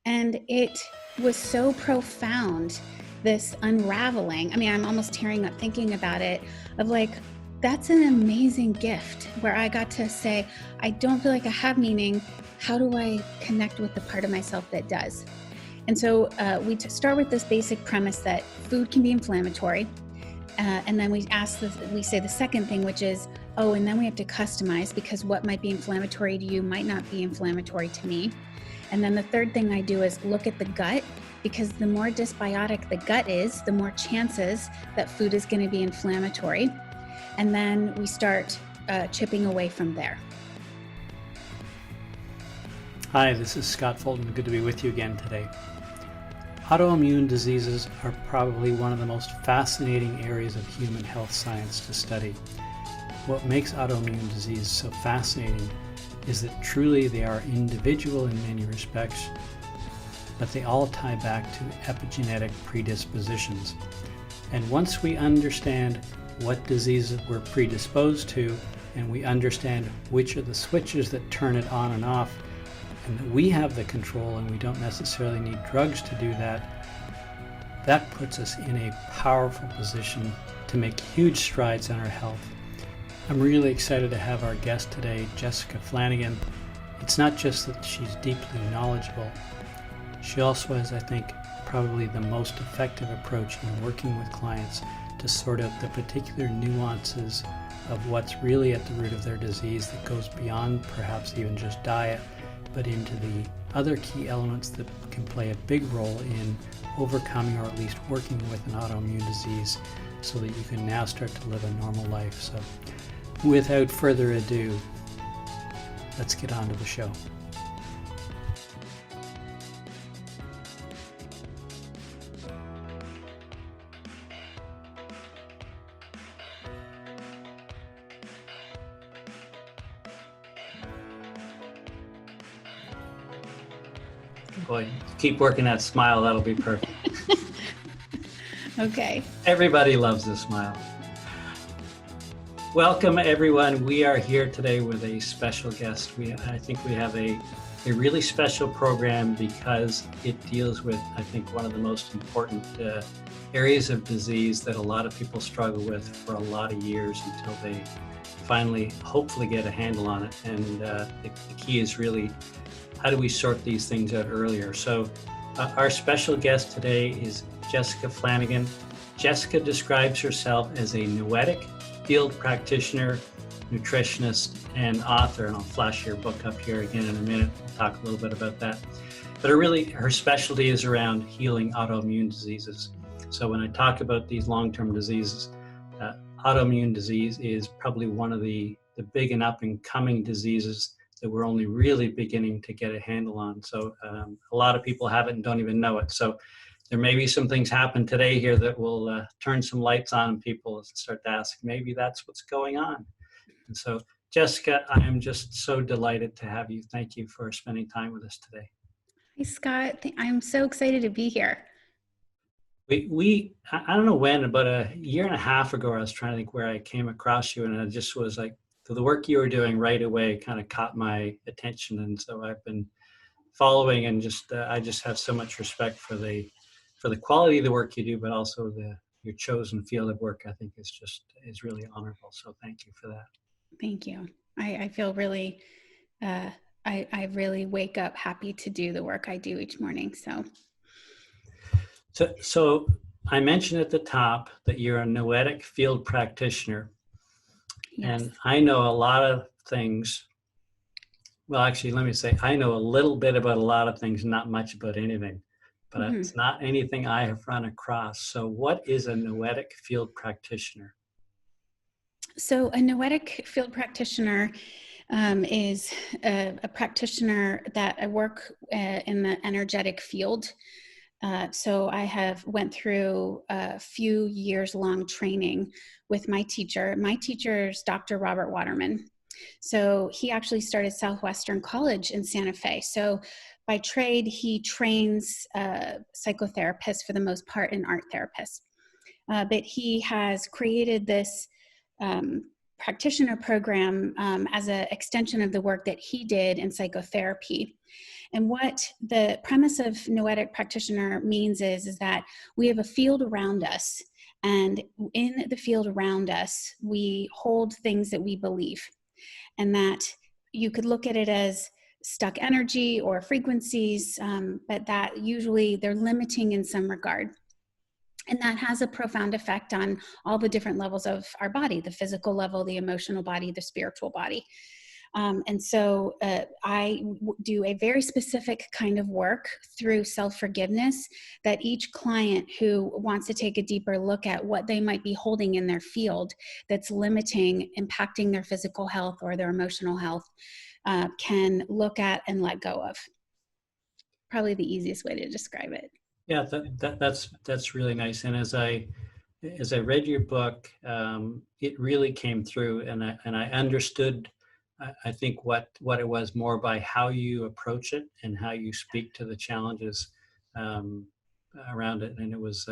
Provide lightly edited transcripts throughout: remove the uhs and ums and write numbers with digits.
And it was so profound, this unraveling. I mean, I'm almost tearing up thinking about it, of like, that's an amazing gift where I got to say, I don't feel like I have meaning. How do I connect with the part of myself that does? And so we start with this basic premise that food can be inflammatory. And then we say the second thing, which is, oh, and then we have to customize, because what might be inflammatory to you might not be inflammatory to me. And then the third thing I do is look at the gut, because the more dysbiotic the gut is, the more chances that food is going to be inflammatory. And then we start chipping away from there. Hi, this is Scott Fulton. Good to be with you again today. Autoimmune diseases are probably one of the most fascinating areas of human health science to study. What makes autoimmune disease so fascinating is that truly they are individual in many respects, but they all tie back to epigenetic predispositions. And once we understand what diseases we're predisposed to, and we understand which are the switches that turn it on and off, and that we have the control and we don't necessarily need drugs to do that, that puts us in a powerful position to make huge strides in our health. I'm really excited to have our guest today, Jessica Flanagan. It's not just that she's deeply knowledgeable, she also has, I think, probably the most effective approach in working with clients to sort out the particular nuances of what's really at the root of their disease that goes beyond perhaps even just diet, but into the other key elements that can play a big role in overcoming or at least working with an autoimmune disease so that you can now start to live a normal life. So without further ado, let's get on to the show. Boy, keep working that smile, that'll be perfect. Okay. Everybody loves a smile. Welcome everyone. We are here today with a special guest. I think we have a really special program because it deals with, I think, one of the most important areas of disease that a lot of people struggle with for a lot of years until they finally, hopefully, get a handle on it. And the key is really, how do we sort these things out earlier? So our special guest today is Jessica Flanagan. Jessica describes herself as a Noetic field practitioner, nutritionist, and author. And I'll flash your book up here again in a minute. We'll talk a little bit about that. But her specialty is around healing autoimmune diseases. So when I talk about these long-term diseases, autoimmune disease is probably one of the big and up-and-coming diseases that we're only really beginning to get a handle on. So a lot of people have it and don't even know it. So there may be some things happen today here that will turn some lights on and people start to ask, maybe that's what's going on. And so, Jessica, I am just so delighted to have you. Thank you for spending time with us today. Hi, Scott. I'm so excited to be here. I don't know when, about a year and a half ago, I was trying to think where I came across you, and it just was like, the work you were doing right away kind of caught my attention. And so I've been following, and I just have so much respect for the quality of the work you do, but also your chosen field of work. I think is really honorable. So thank you for that. Thank you. I feel really, I really wake up happy to do the work I do each morning. So I mentioned at the top that you're a Noetic field practitioner. Yes. And I know a lot of things. Well, actually, let me say, I know a little bit about a lot of things, not much about anything, but It's not anything I have run across. So what is a Noetic field practitioner? So a Noetic field practitioner is a practitioner that I work in the energetic field. So I went through a few years long training with my teacher. My teacher is Dr. Robert Waterman. So he actually started Southwestern College in Santa Fe. So by trade, he trains psychotherapists for the most part and art therapists. But he has created this practitioner program as an extension of the work that he did in psychotherapy. And what the premise of Noetic practitioner means is that we have a field around us, and in the field around us, we hold things that we believe, and that you could look at it as stuck energy or frequencies, but that usually they're limiting in some regard. And that has a profound effect on all the different levels of our body, the physical level, the emotional body, the spiritual body. And so I do a very specific kind of work through self-forgiveness that each client who wants to take a deeper look at what they might be holding in their field that's limiting, impacting their physical health or their emotional health can look at and let go of. Probably the easiest way to describe it. Yeah, that's really nice. And as I read your book, it really came through, and I understood. I think what it was more by how you approach it and how you speak to the challenges around it. And it was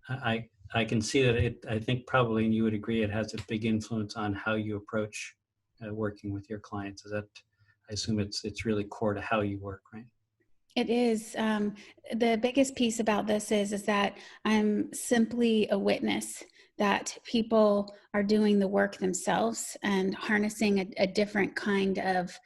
I can see that it. I think probably, and you would agree, it has a big influence on how you approach working with your clients. Is that? I assume it's really core to how you work, right? It is. The biggest piece about this is that I'm simply a witness that people are doing the work themselves and harnessing a different kind of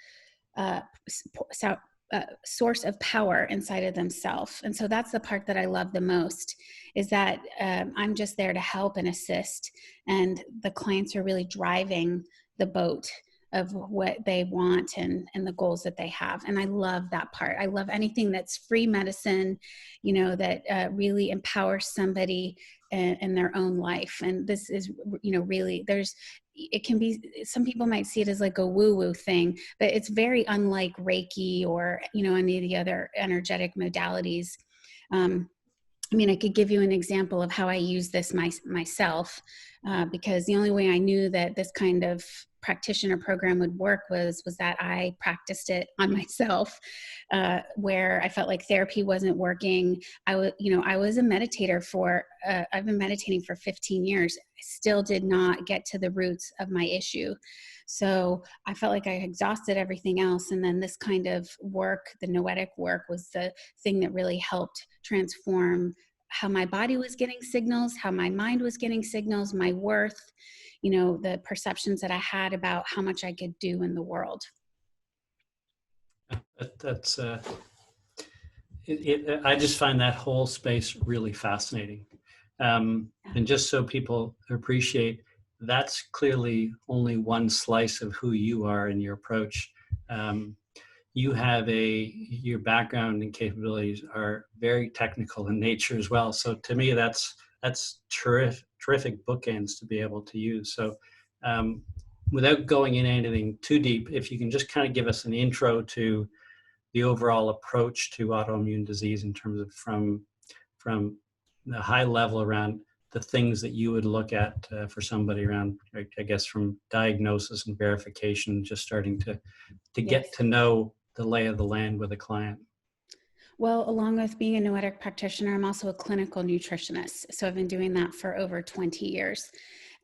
source of power inside of themselves. And so that's the part that I love the most, is that I'm just there to help and assist, and the clients are really driving the boat of what they want and the goals that they have. And I love that part. I love anything that's free medicine, that really empowers somebody in their own life. And this is, really, it can be, some people might see it as like a woo-woo thing, but it's very unlike Reiki or, any of the other energetic modalities. I could give you an example of how I use this myself, because the only way I knew that this kind of practitioner program would work was that I practiced it on myself, where I felt like therapy wasn't working. I was a meditator I've been meditating for 15 years. I still did not get to the roots of my issue. So I felt like I exhausted everything else. And then this kind of work, the Noetic work, was the thing that really helped transform how my body was getting signals, how my mind was getting signals, my worth, the perceptions that I had about how much I could do in the world. That's I just find that whole space really fascinating. And just so people appreciate, that's clearly only one slice of who you are in your approach. You have your background and capabilities are very technical in nature as well. So to me, that's terrific bookends to be able to use. So without going into anything too deep, if you can just kind of give us an intro to the overall approach to autoimmune disease in terms of from the high level around the things that you would look at for somebody around, I guess, from diagnosis and verification, just starting to get to know the lay of the land with a client. Well, along with being a Noetic practitioner, I'm also a clinical nutritionist. So I've been doing that for over 20 years.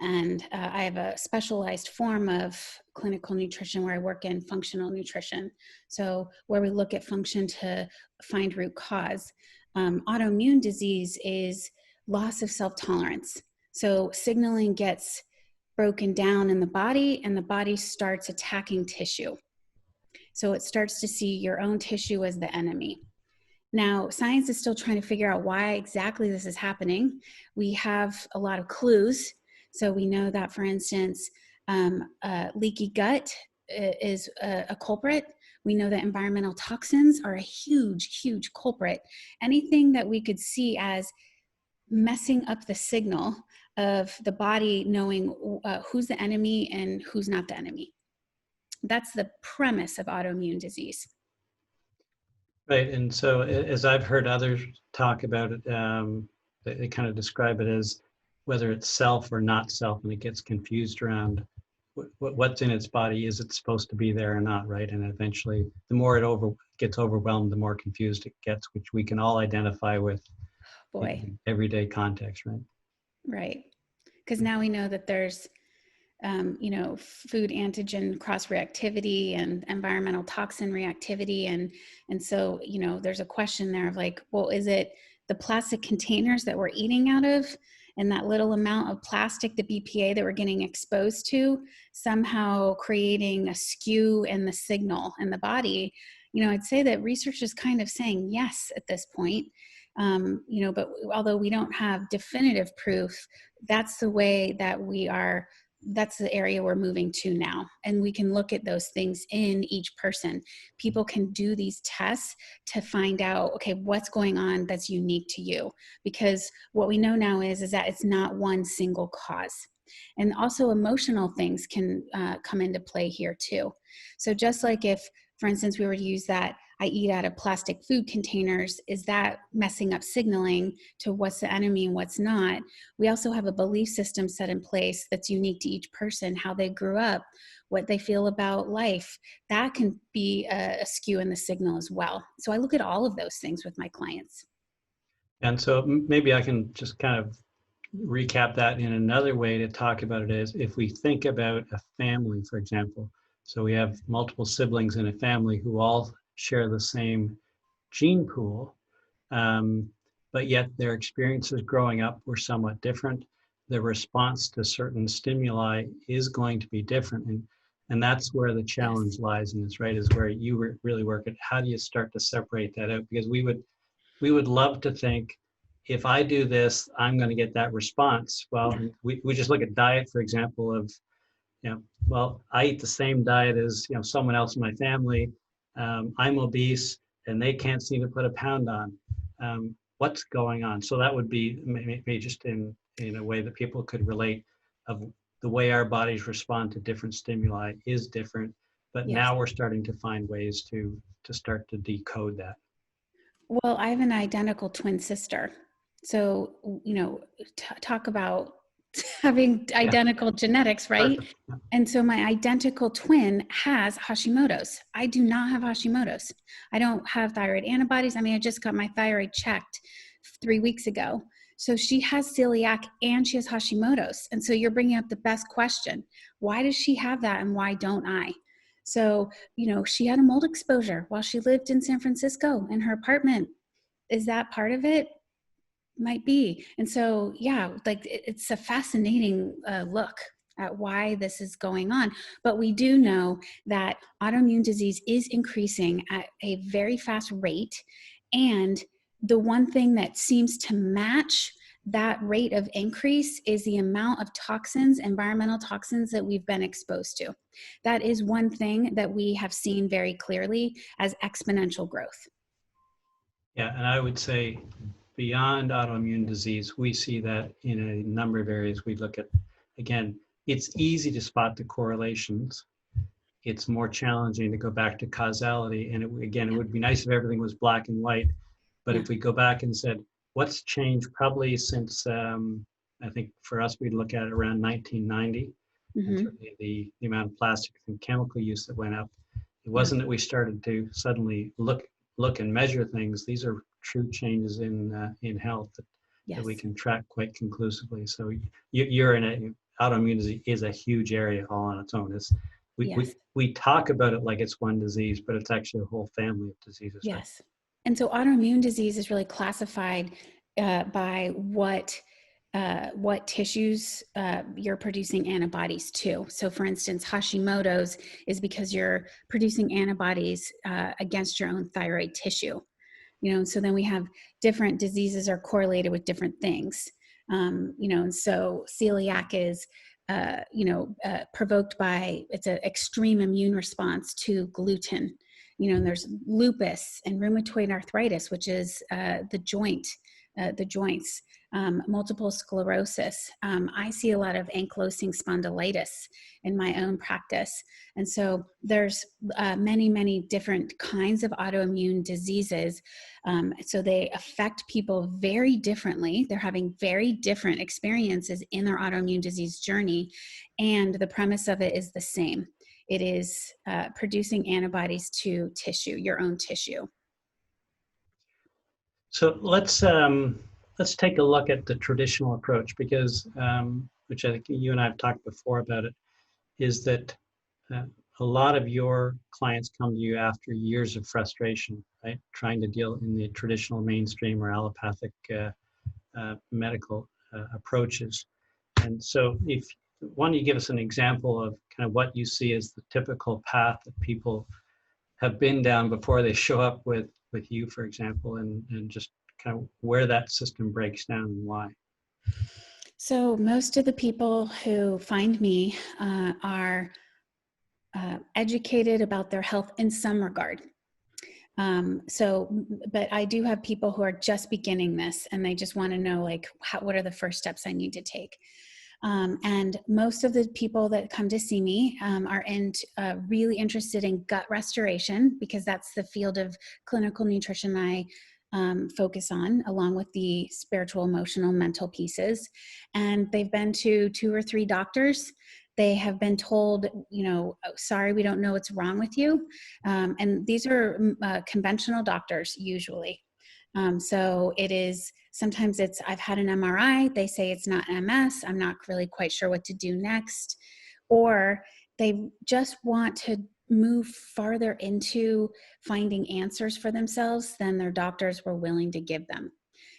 And I have a specialized form of clinical nutrition where I work in functional nutrition. So where we look at function to find root cause. Autoimmune disease is loss of self-tolerance. So signaling gets broken down in the body, and the body starts attacking tissue. So it starts to see your own tissue as the enemy. Now, science is still trying to figure out why exactly this is happening. We have a lot of clues. So we know that, for instance, leaky gut is a culprit. We know that environmental toxins are a huge, huge culprit. Anything that we could see as messing up the signal of the body knowing who's the enemy and who's not the enemy. That's the premise of autoimmune disease. Right. And so as I've heard others talk about it, they kind of describe it as whether it's self or not self, and it gets confused around what's in its body. Is it supposed to be there or not, right? And eventually, the more it gets overwhelmed, the more confused it gets, which we can all identify with in everyday context, right? Right. Because now we know that there's food antigen cross reactivity and environmental toxin reactivity. And so, there's a question there of like, well, is it the plastic containers that we're eating out of and that little amount of plastic, the BPA that we're getting exposed to, somehow creating a skew in the signal in the body? I'd say that research is kind of saying yes at this point. But although we don't have definitive proof, that's the way that that's the area we're moving to now. And we can look at those things in each person. People can do these tests to find out, okay, what's going on that's unique to you? Because what we know now is that it's not one single cause. And also emotional things can come into play here too. So just like if, for instance, we were to use that I eat out of plastic food containers, is that messing up signaling to what's the enemy and what's not? We also have a belief system set in place that's unique to each person, how they grew up, what they feel about life. That can be a skew in the signal as well. So I look at all of those things with my clients. And so maybe I can just kind of recap that in another way to talk about it is if we think about a family, for example. So we have multiple siblings in a family who all share the same gene pool, but yet their experiences growing up were somewhat different. The response to certain stimuli is going to be different. And that's where the challenge Yes. lies in this, right? Is where you really work at how do you start to separate that out? Because we would love to think if I do this, I'm going to get that response. Well, we just look at diet, for example, of, well, I eat the same diet as, someone else in my family. I'm obese and they can't seem to put a pound on. What's going on? So that would be maybe just in a way that people could relate of the way our bodies respond to different stimuli is different. But Yes. now we're starting to find ways to start to decode that. Well, I have an identical twin sister. So, talk about having Yeah. identical genetics, right? Perfect. And so my identical twin has Hashimoto's. I do not have Hashimoto's. I don't have thyroid antibodies. I mean, I just got my thyroid checked 3 weeks ago. So she has celiac and she has Hashimoto's. And so you're bringing up the best question. Why does she have that and why don't I? So, she had a mold exposure while she lived in San Francisco in her apartment. Is that part of it? Might be. And so, yeah, like it's a fascinating look at why this is going on. But we do know that autoimmune disease is increasing at a very fast rate. And the one thing that seems to match that rate of increase is the amount of toxins, environmental toxins that we've been exposed to. That is one thing that we have seen very clearly as exponential growth. Yeah, and I would say beyond autoimmune disease, we see that in a number of areas. We look at, again, it's easy to spot the correlations. It's more challenging to go back to causality. And it would be nice if everything was black and white. But Yeah. if we go back and said, what's changed probably since, I think for us, we'd look at it around 1990, and Mm-hmm. certainly the amount of plastic and chemical use that went up. It Yeah. wasn't that we started to suddenly look and measure things. These are true changes in health that we Yes. can track quite conclusively. So you're in autoimmune disease is a huge area all on its own. Yes. We talk about it like it's one disease, but it's actually a whole family of diseases, right? Yes. And so autoimmune disease is really classified by what tissues you're producing antibodies to. So for instance, Hashimoto's is because you're producing antibodies against your own thyroid tissue. So then we have different diseases are correlated with different things. And so celiac is provoked by, it's an extreme immune response to gluten. And there's lupus and rheumatoid arthritis, which is the joints, multiple sclerosis. I see a lot of ankylosing spondylitis in my own practice. And so there's many, many different kinds of autoimmune diseases. So they affect people very differently. They're having very different experiences in their autoimmune disease journey. And the premise of it is the same. It is producing antibodies to tissue, your own tissue. So let's take a look at the traditional approach because which I think you and I have talked before about it. is that uh, a lot of your clients come to you after years of frustration, right? Trying to deal in the traditional mainstream or allopathic medical approaches. And so if why don't you give us an example of kind of what you see as the typical path that people have been down before they show up with you, for example, and just kind of where that system breaks down and why. So most of the people who find me are educated about their health in some regard. But I do have people who are just beginning this and they just want to know, like, what are the first steps I need to take? And most of the people that come to see me are really interested in gut restoration, because that's the field of clinical nutrition I focus on, along with the spiritual, emotional, mental pieces. And they've been to 2 or 3 doctors. They have been told, "Oh, sorry, we don't know what's wrong with you." And these are conventional doctors usually. So it is, sometimes I've had an MRI, they say it's not MS, I'm not really quite sure what to do next. Or they just want to move farther into finding answers for themselves than their doctors were willing to give them.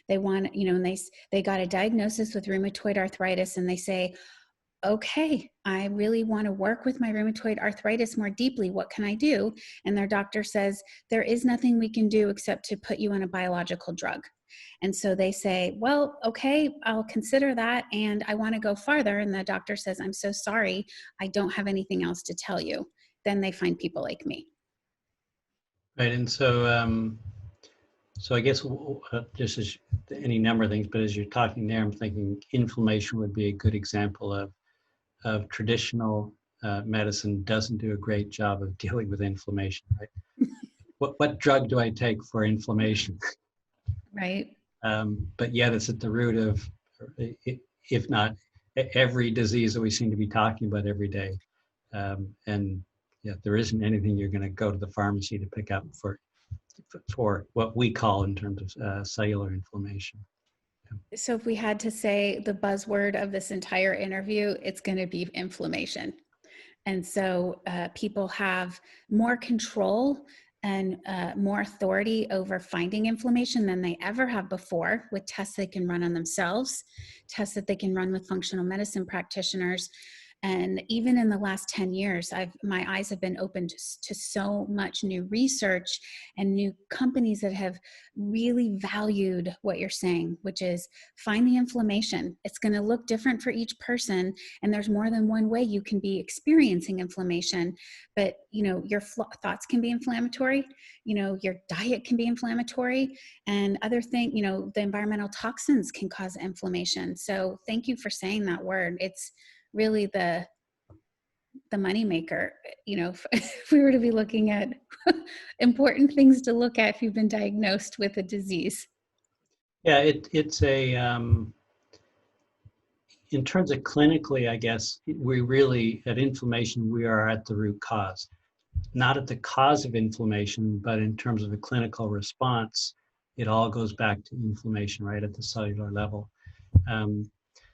They want, and they got a diagnosis with rheumatoid arthritis, and they say, "Okay, I really want to work with my rheumatoid arthritis more deeply. What can I do?" And their doctor says, "There is nothing we can do except to put you on a biological drug." And so they say, "Well, okay, I'll consider that. And I want to go farther." And the doctor says, "I'm so sorry, I don't have anything else to tell you." Then they find people like me. Right, and so I guess just as any number of things, but as you're talking there, I'm thinking inflammation would be a good example of traditional medicine doesn't do a great job of dealing with inflammation, right? What drug do I take for inflammation? Right. But yet it's at the root of, if not every disease that we seem to be talking about every day. And yeah, there isn't anything you're going to go to the pharmacy to pick up for what we call in terms of cellular inflammation. So if we had to say the buzzword of this entire interview, it's going to be inflammation. And so people have more control and more authority over finding inflammation than they ever have before, with tests they can run on themselves, tests that they can run with functional medicine practitioners. And even in the last 10 years, my eyes have been opened to so much new research and new companies that have really valued what you're saying, which is find the inflammation. It's going to look different for each person, and there's more than one way you can be experiencing inflammation. But your thoughts can be inflammatory, your diet can be inflammatory, and other things, the environmental toxins can cause inflammation. So thank you for saying that word. It's really the moneymaker. If we were to be looking at important things to look at if you've been diagnosed with a disease. Yeah, it's a in terms of clinically, I guess we really at inflammation we are at the root cause, not at the cause of inflammation, but in terms of a clinical response, it all goes back to inflammation, right, at the cellular level.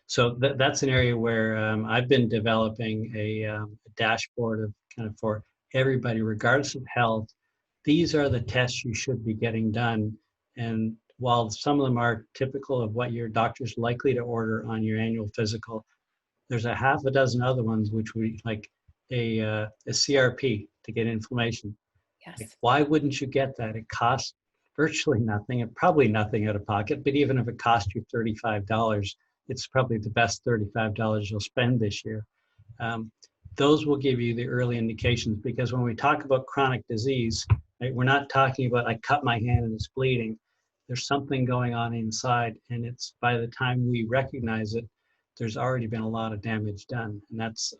So that's an area where I've been developing a dashboard of kind of for everybody, regardless of health. These are the tests you should be getting done. And while some of them are typical of what your doctor's likely to order on your annual physical, there's a half a dozen other ones which we like a CRP to get inflammation. Like, Yes. why wouldn't you get that? It costs virtually nothing, and probably nothing out of pocket. But even if it cost you $35, it's probably the best $35 you'll spend this year. Those will give you the early indications, because when we talk about chronic disease, right, we're not talking about I cut my hand and it's bleeding. There's something going on inside, and it's by the time we recognize it, there's already been a lot of damage done. And that's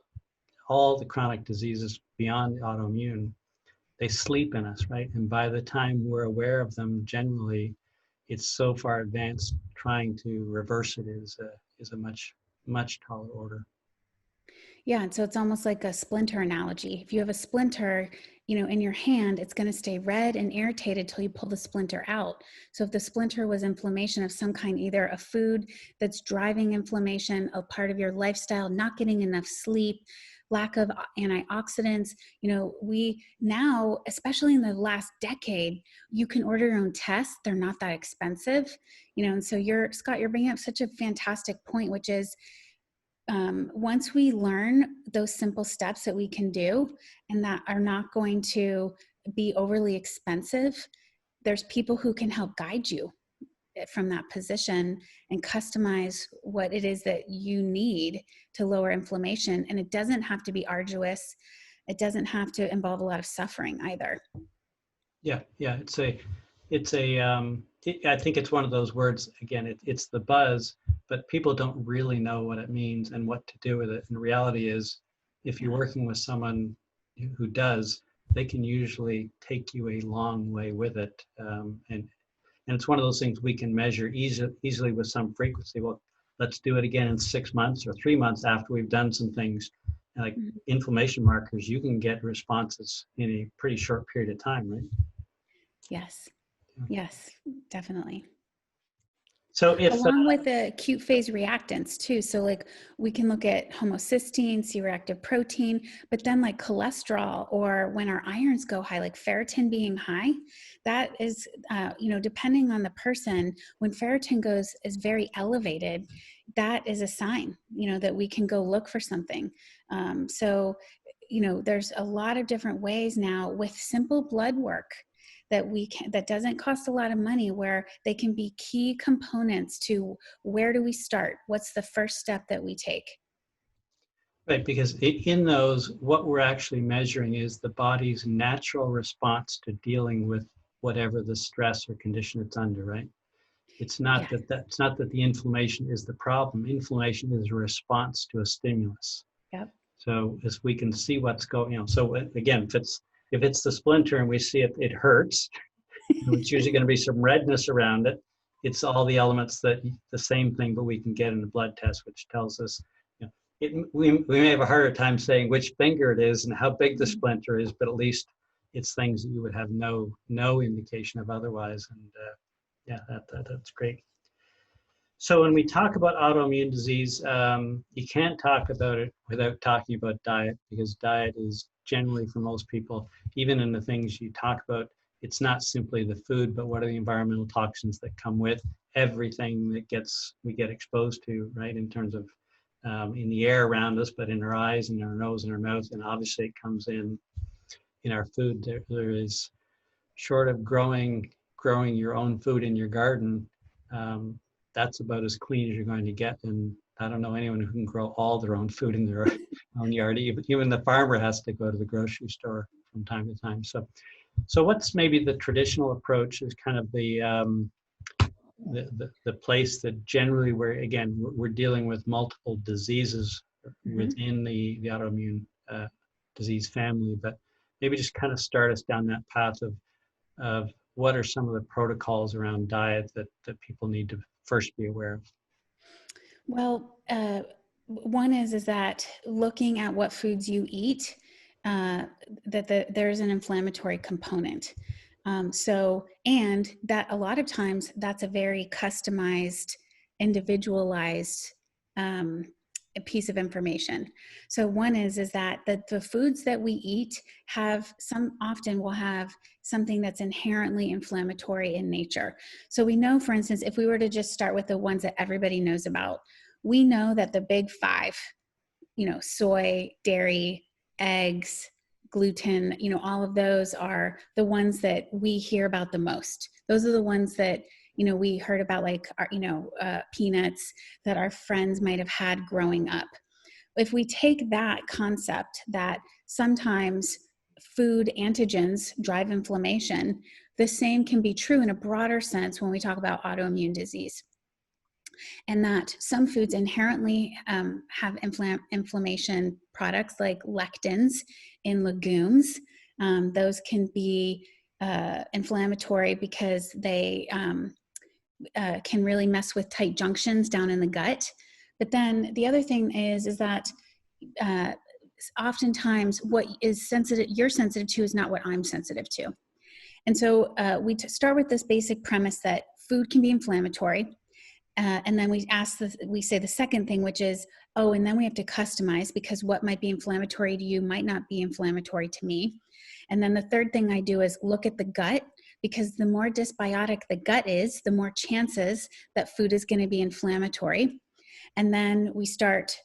all the chronic diseases beyond autoimmune. They sleep in us, right? And by the time we're aware of them, generally, it's so far advanced. Trying to reverse it is a much taller order. Yeah, and so it's almost like a splinter analogy. If you have a splinter, in your hand, it's going to stay red and irritated till you pull the splinter out. So if the splinter was inflammation of some kind, either a food that's driving inflammation, a part of your lifestyle, not getting enough sleep, lack of antioxidants. We now, especially in the last decade, you can order your own tests. They're not that expensive, and so Scott, you're bringing up such a fantastic point, which is once we learn those simple steps that we can do and that are not going to be overly expensive, there's people who can help guide you from that position and customize what it is that you need to lower inflammation. And it doesn't have to be arduous. It doesn't have to involve a lot of suffering either. Yeah. I think it's one of those words, again, it's the buzz, but people don't really know what it means and what to do with it. And the reality is, if you're working with someone who does, they can usually take you a long way with it. And it's one of those things we can measure easily with some frequency. Well, let's do it again in 6 months or 3 months after we've done some things. Like inflammation markers, you can get responses in a pretty short period of time, right? Yes, definitely. So along with the acute phase reactants too. So like we can look at homocysteine, C-reactive protein, but then like cholesterol, or when our irons go high, like ferritin being high, that is, depending on the person, when ferritin is very elevated, that is a sign, that we can go look for something. There's a lot of different ways now with simple blood work that doesn't cost a lot of money, where they can be key components to where do we start? What's the first step that we take? Right, because in those, what we're actually measuring is the body's natural response to dealing with whatever the stress or condition it's under, right? It's not it's not that the inflammation is the problem. Inflammation is a response to a stimulus. Yep. So as we can see what's going, so again, if it's the splinter and we see it hurts, it's usually going to be some redness around it. It's all the elements the same thing, but we can get in the blood test, which tells us, we may have a harder time saying which finger it is and how big the splinter is, but at least it's things that you would have no indication of otherwise. And that's great. So when we talk about autoimmune disease, you can't talk about it without talking about diet, because diet is generally, for most people, even in the things you talk about, it's not simply the food, but what are the environmental toxins that come with everything that we get exposed to, right? In terms of in the air around us, but in our eyes and our nose and our mouth, and obviously it comes in our food. There is, short of growing your own food in your garden, that's about as clean as you're going to get. And I don't know anyone who can grow all their own food in their own yard. Even the farmer has to go to the grocery store from time to time. So what's maybe the traditional approach is kind of the place that generally we're dealing with multiple diseases within the autoimmune disease family, but maybe just kind of start us down that path of what are some of the protocols around diet that people need to first be aware of? Well, one is that looking at what foods you eat, there's an inflammatory component. And that a lot of times that's a very customized, individualized a piece of information. So one is that the foods that we eat often will have something that's inherently inflammatory in nature. So we know, for instance, if we were to just start with the ones that everybody knows about, we know that the big five, soy, dairy, eggs, gluten, all of those are the ones that we hear about the most. Those are the ones that we heard about, like, peanuts that our friends might have had growing up. If we take that concept that sometimes food antigens drive inflammation, the same can be true in a broader sense when we talk about autoimmune disease. And that some foods inherently have inflammation products, like lectins in legumes. Those can be inflammatory because they can really mess with tight junctions down in the gut. But then the other thing is that oftentimes what you're sensitive to is not what I'm sensitive to. And so we start with this basic premise that food can be inflammatory. And then we say the second thing, which is, oh, and then we have to customize, because what might be inflammatory to you might not be inflammatory to me. And then the third thing I do is look at the gut, because the more dysbiotic the gut is, the more chances that food is going to be inflammatory. And then we start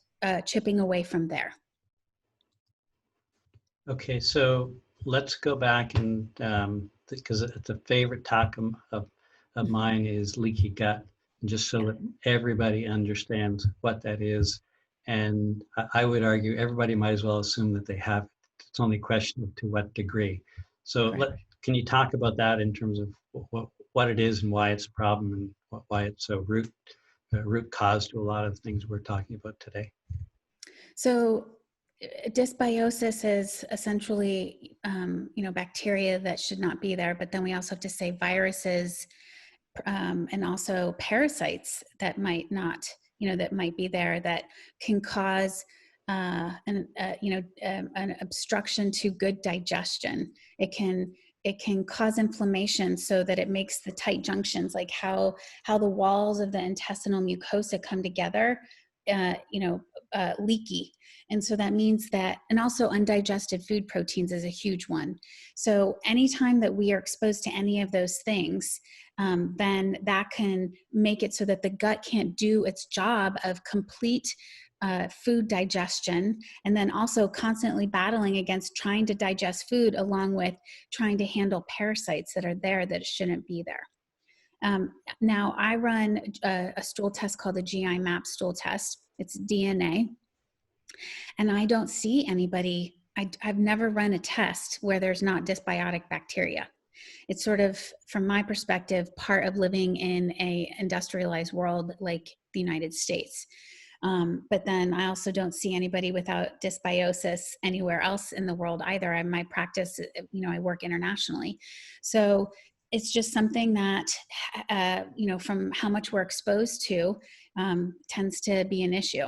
chipping away from there. Okay, so let's go back and because it's a favorite topic of mine is leaky gut, and just so that everybody understands what that is. And I would argue everybody might as well assume that they have it. It's only a question of to what degree. So can you talk about that in terms of what it is and why it's a problem, and why it's so root cause to a lot of the things we're talking about today? So dysbiosis is essentially, bacteria that should not be there, but then we also have to say viruses, and also parasites that might not, that might be there, that can cause an obstruction to good digestion. It can cause inflammation, so that it makes the tight junctions, like how the walls of the intestinal mucosa come together, leaky. And so that means that, and also undigested food proteins is a huge one. So anytime that we are exposed to any of those things, then that can make it so that the gut can't do its job of complete food digestion, and then also constantly battling against trying to digest food, along with trying to handle parasites that are there that shouldn't be there. Now, I run a stool test called the GI map stool test. It's DNA. And I don't see anybody, I've never run a test where there's not dysbiotic bacteria. It's sort of, from my perspective, part of living in a industrialized world like the United States. But then I also don't see anybody without dysbiosis anywhere else in the world either. In my practice, I work internationally. So it's just something that, from how much we're exposed to, tends to be an issue.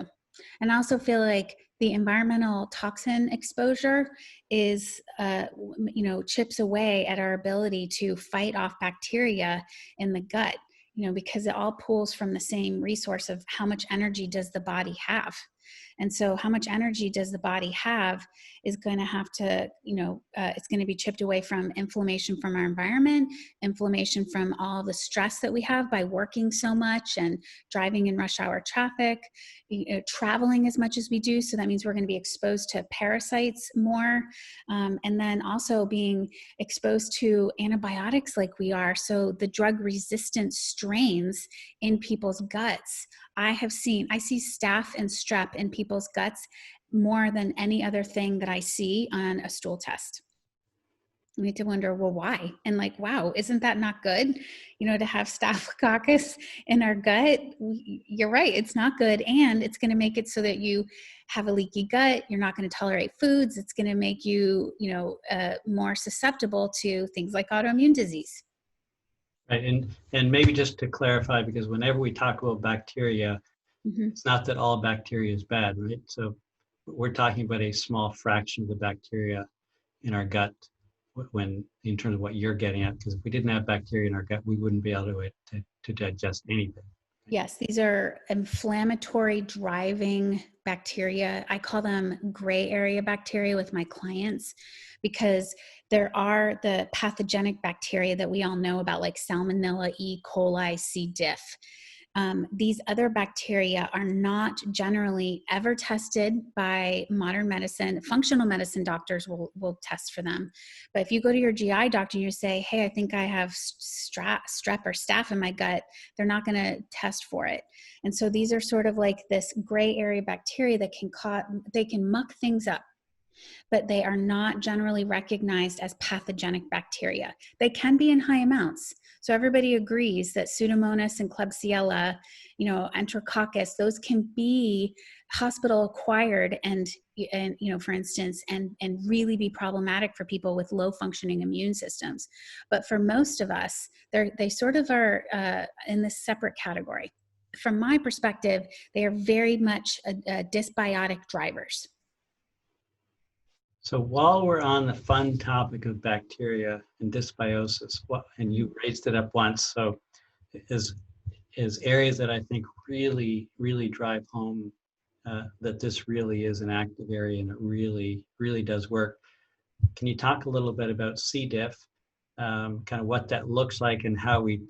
And I also feel like the environmental toxin exposure is, chips away at our ability to fight off bacteria in the gut, because it all pulls from the same resource of how much energy does the body have. And so how much energy does the body have is going to have to, it's going to be chipped away from inflammation from our environment, inflammation from all the stress that we have by working so much and driving in rush hour traffic, traveling as much as we do. So that means we're going to be exposed to parasites more. And then also being exposed to antibiotics like we are. So the drug resistant strains in people's guts. I see staph and strep in people's guts more than any other thing that I see on a stool test. We need to wonder, well, why? And wow, isn't that not good? To have staphylococcus in our gut, you're right, it's not good. And it's going to make it so that you have a leaky gut. You're not going to tolerate foods. It's going to make you, more susceptible to things like autoimmune disease. Right, and maybe just to clarify, because whenever we talk about bacteria, it's not that all bacteria is bad, right? So we're talking about a small fraction of the bacteria in our gut, when in terms of what you're getting at, because if we didn't have bacteria in our gut, we wouldn't be able to digest anything. Yes, these are inflammatory driving bacteria. I call them gray area bacteria with my clients, because there are the pathogenic bacteria that we all know about, like Salmonella, E. coli, C. diff. These other bacteria are not generally ever tested by modern medicine. Functional medicine doctors will test for them. But if you go to your GI doctor and you say, hey, I think I have strep or staph in my gut, they're not going to test for it. And so these are sort of like this gray area bacteria that they can muck things up, but they are not generally recognized as pathogenic bacteria. They can be in high amounts. So everybody agrees that Pseudomonas and Klebsiella, Enterococcus, those can be hospital acquired and for instance, and really be problematic for people with low functioning immune systems. But for most of us, they sort of are in this separate category. From my perspective, they are very much dysbiotic drivers. So while we're on the fun topic of bacteria and dysbiosis, and you raised it up once, so is areas that I think really, really drive home that this really is an active area and it really, really does work. Can you talk a little bit about C. diff, kind of what that looks like and how we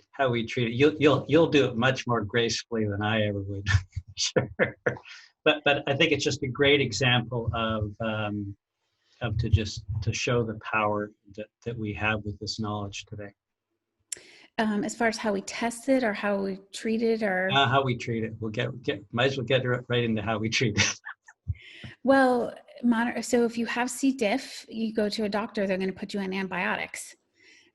treat it? You'll do it much more gracefully than I ever would, sure. But I think it's just a great example of to show the power that we have with this knowledge today. As far as how we test it or how we treat it, or How we treat it. We'll might as well get right into how we treat it. well, so if you have C. diff, you go to a doctor, they're going to put you on antibiotics.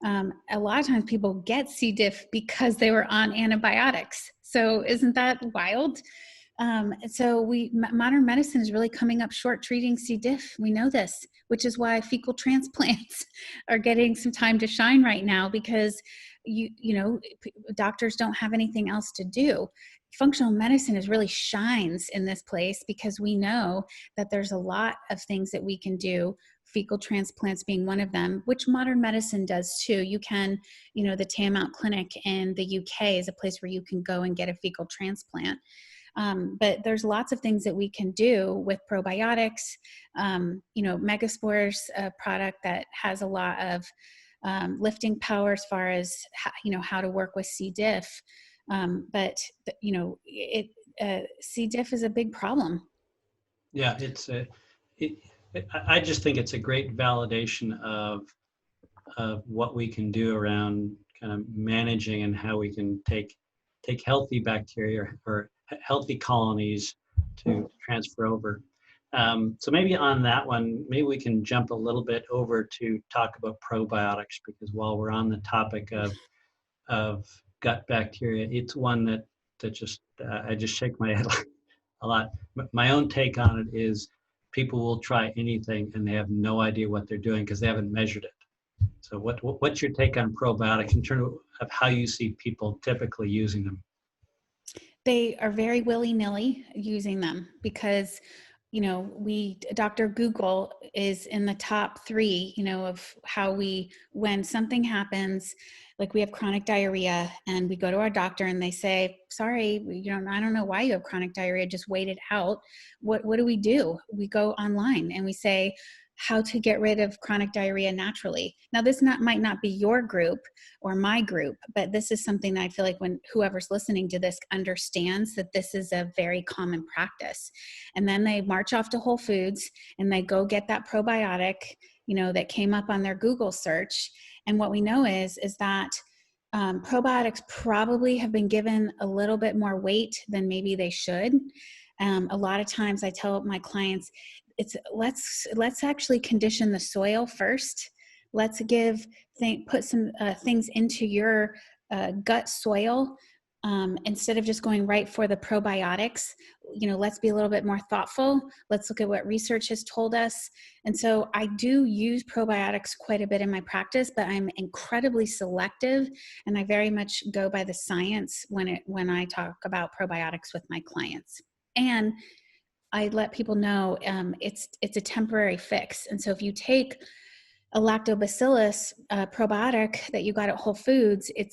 A lot of times people get C. diff because they were on antibiotics. So isn't that wild? So modern medicine is really coming up short treating C. diff. We know this, which is why fecal transplants are getting some time to shine right now, because doctors don't have anything else to do. Functional medicine is really shines in this place because we know that there's a lot of things that we can do, fecal transplants being one of them, which modern medicine does too. You can, the Tamount Clinic in the UK is a place where you can go and get a fecal transplant. But there's lots of things that we can do with probiotics. Megaspore's a product that has a lot of lifting power as far as how to work with C. diff. C. diff is a big problem. Yeah, I just think it's a great validation of what we can do around kind of managing and how we can take healthy bacteria or healthy colonies to transfer over. So maybe on that one, maybe we can jump a little bit over to talk about probiotics, because while we're on the topic of gut bacteria, it's one that just I just shake my head a lot. My own take on it is people will try anything and they have no idea what they're doing because they haven't measured it. So what's your take on probiotics in terms of how you see people typically using them? They are very willy-nilly using them because Dr. Google is in the top 3, of how when something happens, like we have chronic diarrhea and we go to our doctor and they say, sorry, I don't know why you have chronic diarrhea, just wait it out. What do? We go online and we say how to get rid of chronic diarrhea naturally. Now this might not be your group or my group, but this is something that I feel like when whoever's listening to this understands that this is a very common practice. And then they march off to Whole Foods and they go get that probiotic, that came up on their Google search. And what we know is that probiotics probably have been given a little bit more weight than maybe they should. A lot of times I tell my clients, let's actually condition the soil first. Let's put some things into your gut soil instead of just going right for the probiotics. Let's be a little bit more thoughtful. Let's look at what research has told us. And so I do use probiotics quite a bit in my practice, but I'm incredibly selective, and I very much go by the science when I talk about probiotics with my clients. And I let people know it's a temporary fix. And so if you take a lactobacillus probiotic that you got at Whole Foods, it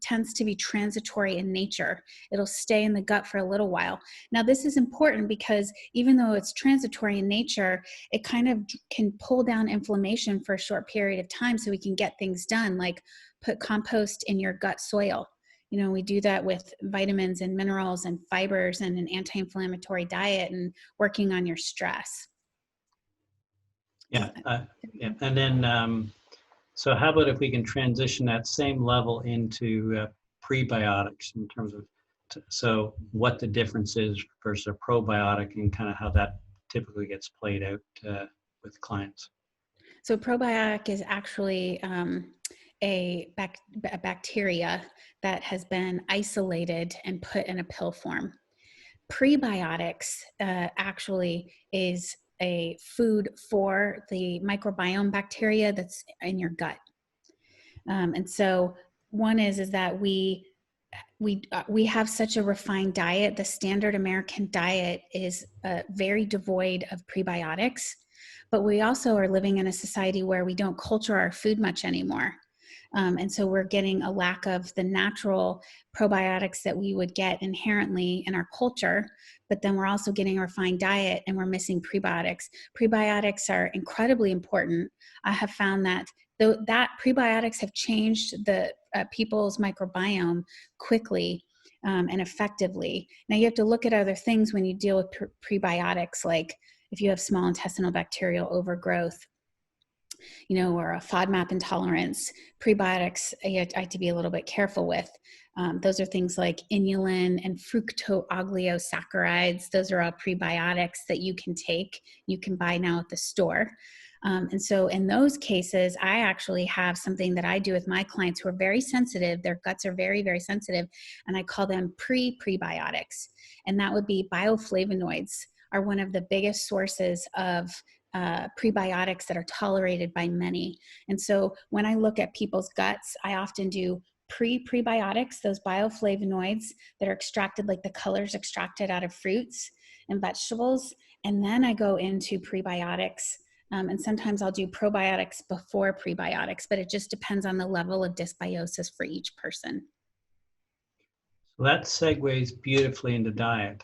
tends to be transitory in nature. It'll stay in the gut for a little while. Now, this is important because even though it's transitory in nature, it kind of can pull down inflammation for a short period of time so we can get things done, like put compost in your gut soil. We do that with vitamins and minerals and fibers and an anti-inflammatory diet and working on your stress. Yeah. And then, so how about if we can transition that same level into prebiotics in terms of, so what the difference is versus a probiotic and kind of how that typically gets played out with clients. So probiotic is actually a bacteria that has been isolated and put in a pill form. Prebiotics actually is a food for the microbiome bacteria that's in your gut. And so one is that we have such a refined diet. The standard American diet is very devoid of prebiotics, but we also are living in a society where we don't culture our food much anymore. And so we're getting a lack of the natural probiotics that we would get inherently in our culture, but then we're also getting a refined diet and we're missing prebiotics. Prebiotics are incredibly important. I have found that that prebiotics have changed the people's microbiome quickly and effectively. Now you have to look at other things when you deal with prebiotics, like if you have small intestinal bacterial overgrowth, or a FODMAP intolerance. Prebiotics I have to be a little bit careful with. Those are things like inulin and fructooligosaccharides. Those are all prebiotics that you can take. You can buy now at the store. And so in those cases, I actually have something that I do with my clients who are very sensitive. Their guts are very, very sensitive. And I call them prebiotics. And that would be bioflavonoids are one of the biggest sources of prebiotics that are tolerated by many. And so when I look at people's guts, I often do prebiotics, those bioflavonoids that are extracted, like the colors extracted out of fruits and vegetables. And then I go into prebiotics. And sometimes I'll do probiotics before prebiotics, but it just depends on the level of dysbiosis for each person. So that segues beautifully into diet.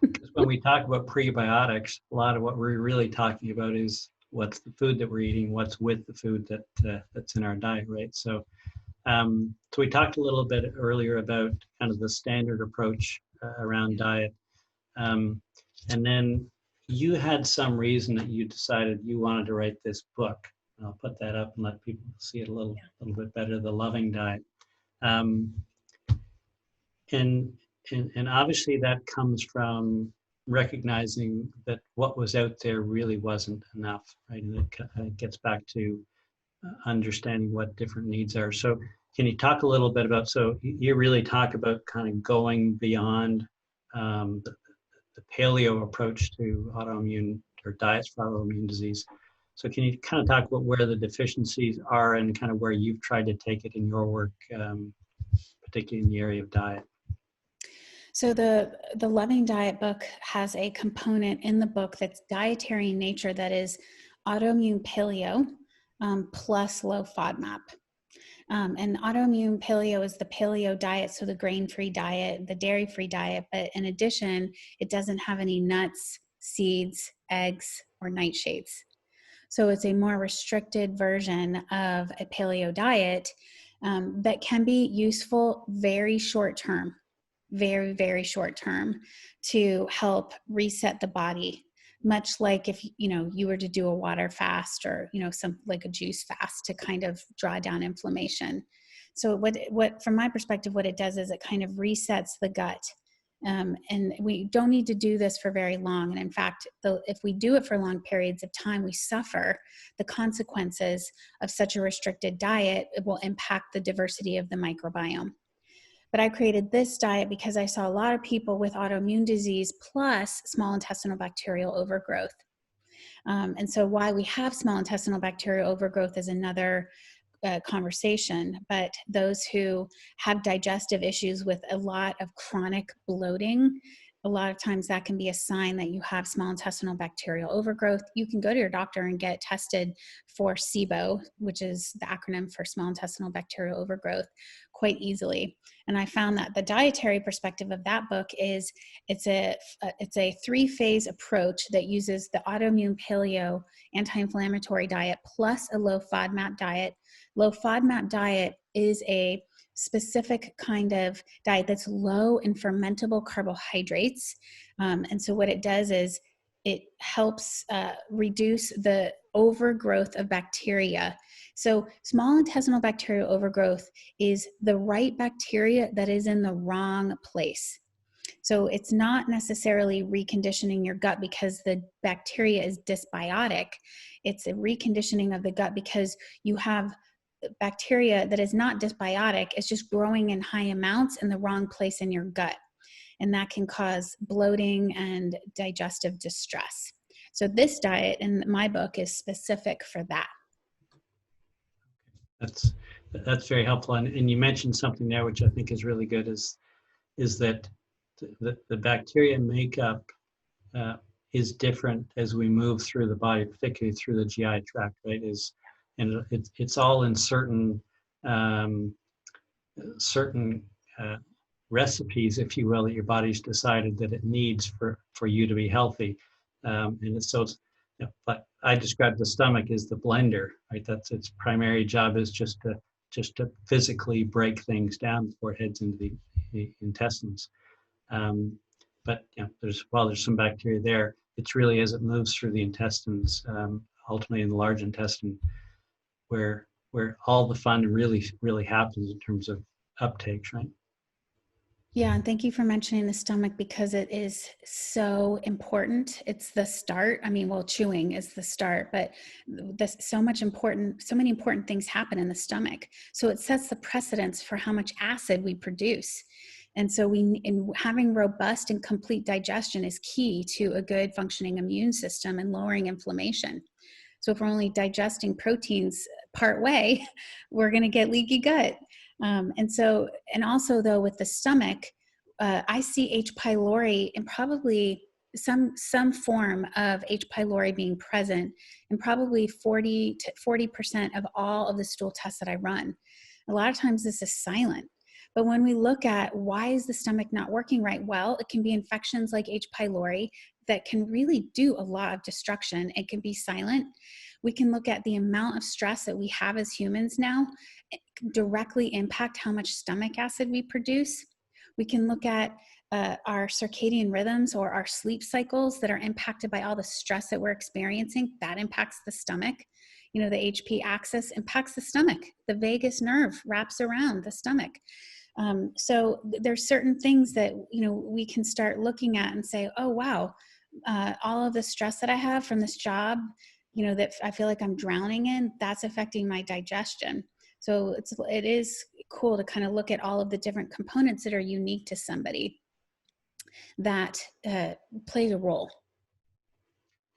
Because when we talk about prebiotics, a lot of what we're really talking about is what's the food that we're eating, what's with the food that's in our diet, right? So we talked a little bit earlier about kind of the standard approach around diet. And then you had some reason that you decided you wanted to write this book. I'll put that up and let people see it a little bit better, The Loving Diet. And obviously that comes from recognizing that what was out there really wasn't enough, right? And it gets back to understanding what different needs are. So can you talk a little bit about, so you really talk about kind of going beyond the paleo approach to autoimmune or diets for autoimmune disease. So can you kind of talk about where the deficiencies are and kind of where you've tried to take it in your work, particularly in the area of diet? So the Loving Diet book has a component in the book that's dietary in nature that is autoimmune paleo plus low FODMAP. And autoimmune paleo is the paleo diet, so the grain-free diet, the dairy-free diet, but in addition, it doesn't have any nuts, seeds, eggs, or nightshades. So it's a more restricted version of a paleo diet that can be useful very short term, very, very short term to help reset the body. Much like if you were to do a water fast or some like a juice fast to kind of draw down inflammation. So what from my perspective, what it does is it kind of resets the gut. And we don't need to do this for very long. And in fact, if we do it for long periods of time, we suffer the consequences of such a restricted diet. It will impact the diversity of the microbiome. But I created this diet because I saw a lot of people with autoimmune disease plus small intestinal bacterial overgrowth. And so why we have small intestinal bacterial overgrowth is another conversation, but those who have digestive issues with a lot of chronic bloating, a lot of times that can be a sign that you have small intestinal bacterial overgrowth. You can go to your doctor and get tested for SIBO, which is the acronym for small intestinal bacterial overgrowth, quite easily. And I found that the dietary perspective of that book is it's a 3-phase approach that uses the autoimmune paleo anti-inflammatory diet plus a low FODMAP diet. Low FODMAP diet is a specific kind of diet that's low in fermentable carbohydrates. And so what it does is it helps reduce the overgrowth of bacteria. So small intestinal bacterial overgrowth is the right bacteria that is in the wrong place. So it's not necessarily reconditioning your gut because the bacteria is dysbiotic. It's a reconditioning of the gut because you have bacteria that is not dysbiotic. It's just growing in high amounts in the wrong place in your gut. And that can cause bloating and digestive distress. So this diet in my book is specific for that. That's very helpful. And you mentioned something there which I think is really good is that the bacteria makeup is different as we move through the body, particularly through the GI tract, right? And it's all in certain um, certain recipes, if you will, that your body's decided that it needs for you to be healthy. And it's, so it's, but I describe the stomach as the blender, right? That's its primary job, is just to physically break things down before it heads into the intestines. But there's some bacteria there. It's really as it moves through the intestines, ultimately in the large intestine, where all the fun really happens in terms of uptakes, right? Yeah, and thank you for mentioning the stomach because it is so important. It's the start. I mean, well, chewing is the start, but so many important things happen in the stomach. So it sets the precedence for how much acid we produce. And so having robust and complete digestion is key to a good functioning immune system and lowering inflammation. So if we're only digesting proteins part way, we're going to get leaky gut. And also though with the stomach, I see H. pylori and probably some form of H. pylori being present in probably 40% of all of the stool tests that I run. A lot of times this is silent. But when we look at why is the stomach not working right, well, it can be infections like H. pylori that can really do a lot of destruction. It can be silent. We can look at the amount of stress that we have as humans now directly impact how much stomach acid we produce. We can look at our circadian rhythms or our sleep cycles that are impacted by all the stress that we're experiencing. That impacts the stomach. The HP axis impacts the stomach. The vagus nerve wraps around the stomach. So there's certain things that, we can start looking at and say, oh, wow, all of the stress that I have from this job, that I feel like I'm drowning in, that's affecting my digestion. So it is cool to kind of look at all of the different components that are unique to somebody that play a role.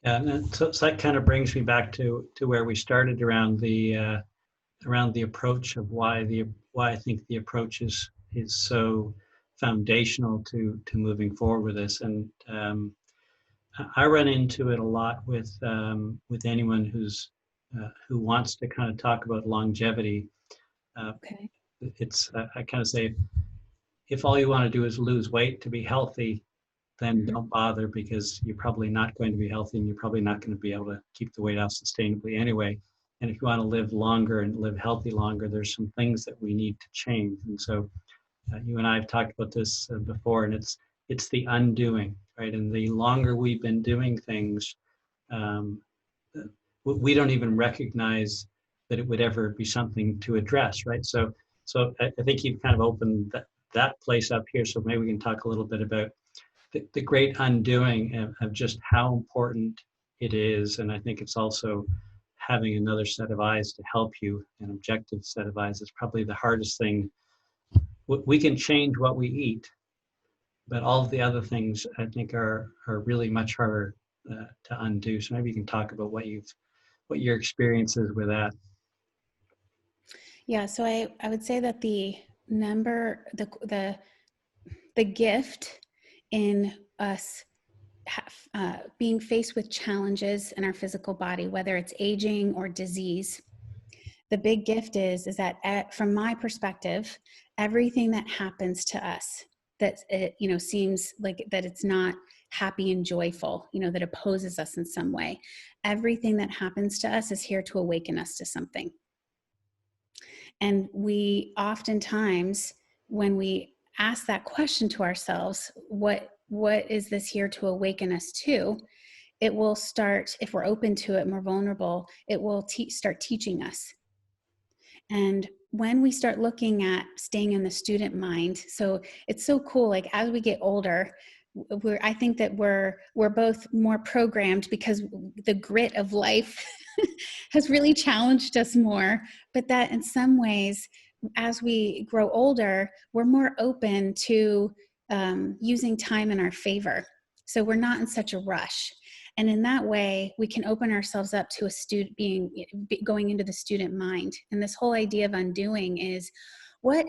Yeah, and so that kind of brings me back to where we started around the approach of why I think the approach is so foundational to moving forward with this. And I run into it a lot with anyone who wants to kind of talk about longevity. Okay. It's I kind of say, if all you want to do is lose weight to be healthy, then don't bother, because you're probably not going to be healthy and you're probably not going to be able to keep the weight off sustainably anyway. And if you want to live longer and live healthy longer, there's some things that we need to change. And so you and I have talked about this before, and it's the undoing, right? And the longer we've been doing things, we don't even recognize that it would ever be something to address, right? So I think you've kind of opened that place up here. So maybe we can talk a little bit about the great undoing of just how important it is. And I think it's also having another set of eyes to help you, an objective set of eyes, is probably the hardest thing. We can change what we eat, but all of the other things I think are really much harder to undo. So maybe you can talk about what your experience is with that. Yeah, so I would say that the gift in us being faced with challenges in our physical body, whether it's aging or disease, the big gift is that from my perspective, everything that happens to us that it seems like that it's not happy and joyful, that opposes us in some way, everything that happens to us is here to awaken us to something. And we oftentimes, when we ask that question to ourselves, what is this here to awaken us to? It will start, if we're open to it, more vulnerable, it will start teaching us. And when we start looking at staying in the student mind, so it's so cool, like as we get older, I think that we're both more programmed because the grit of life has really challenged us more, but that in some ways, as we grow older, we're more open to using time in our favor. So we're not in such a rush. And in that way, we can open ourselves up to going into the student mind. And this whole idea of undoing is, what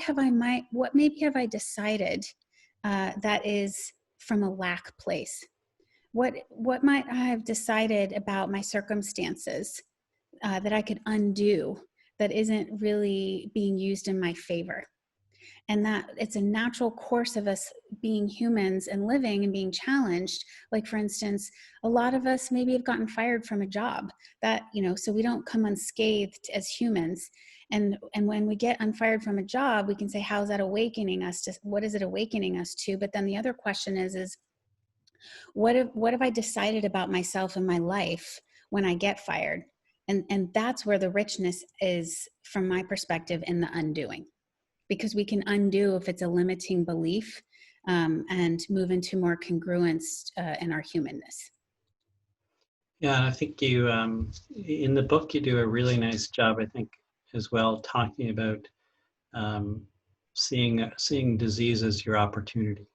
maybe have I decided that is from a lack place? What might I have decided about my circumstances that I could undo that isn't really being used in my favor. And that it's a natural course of us being humans and living and being challenged. Like, for instance, a lot of us maybe have gotten fired from a job that, so we don't come unscathed as humans. And when we get unfired from a job, we can say, how's that awakening us to, what is it awakening us to? But then the other question is what have I decided about myself and my life when I get fired? And that's where the richness is, from my perspective, in the undoing, because we can undo if it's a limiting belief, and move into more congruence in our humanness. Yeah, and I think you, in the book, you do a really nice job, I think, as well, talking about seeing disease as your opportunity,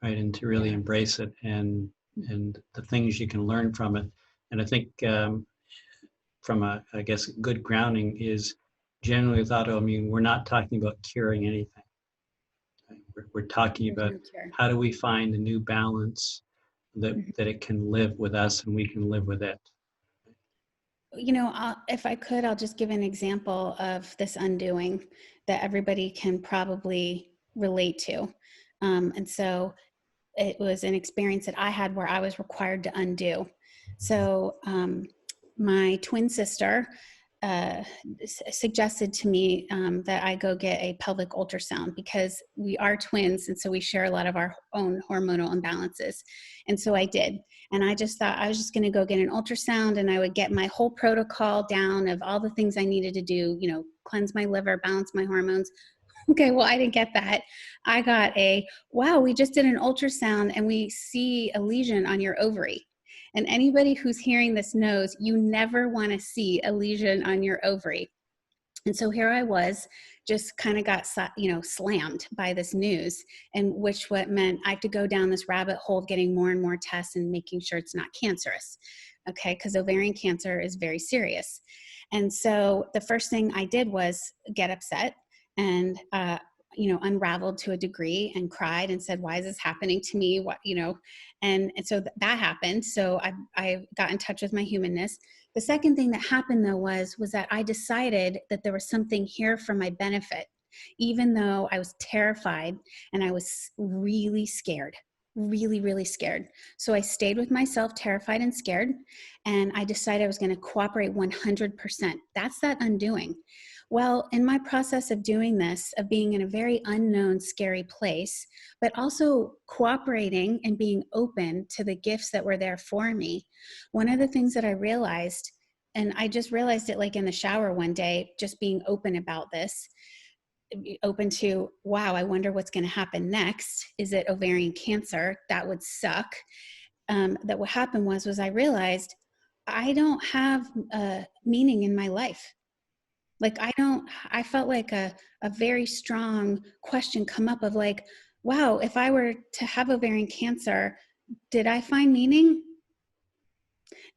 right, and to really embrace it, and the things you can learn from it. And I think from I guess, good grounding is, generally with autoimmune, we're not talking about curing anything. Right? We're talking about how do we find a new balance that it can live with us and we can live with it. If I could, I'll just give an example of this undoing that everybody can probably relate to. And so it was an experience that I had where I was required to undo. So my twin sister suggested to me that I go get a pelvic ultrasound, because we are twins, and so we share a lot of our own hormonal imbalances. And so I did. And I just thought I was just going to go get an ultrasound, and I would get my whole protocol down of all the things I needed to do, cleanse my liver, balance my hormones. Okay, well, I didn't get that. I got wow, we just did an ultrasound and we see a lesion on your ovary. And anybody who's hearing this knows you never want to see a lesion on your ovary. And so here I was, just kind of got, slammed by this news, and what meant I have to go down this rabbit hole of getting more and more tests and making sure it's not cancerous. Okay, because ovarian cancer is very serious. And so the first thing I did was get upset and unraveled to a degree, and cried and said, why is this happening to me? And so that happened. So I got in touch with my humanness. The second thing that happened, though, was that I decided that there was something here for my benefit, even though I was terrified and I was really scared, really, really scared. So I stayed with myself, terrified and scared, and I decided I was going to cooperate 100%. That's that undoing. Well, in my process of doing this, of being in a very unknown, scary place, but also cooperating and being open to the gifts that were there for me, one of the things that I realized, and I just realized it like in the shower one day, just being open about this, open to, wow, I wonder what's going to happen next. Is it ovarian cancer? That would suck. That what happened was I realized I don't have meaning in my life. Like I felt like a very strong question come up of like, wow, if I were to have ovarian cancer, did I find meaning?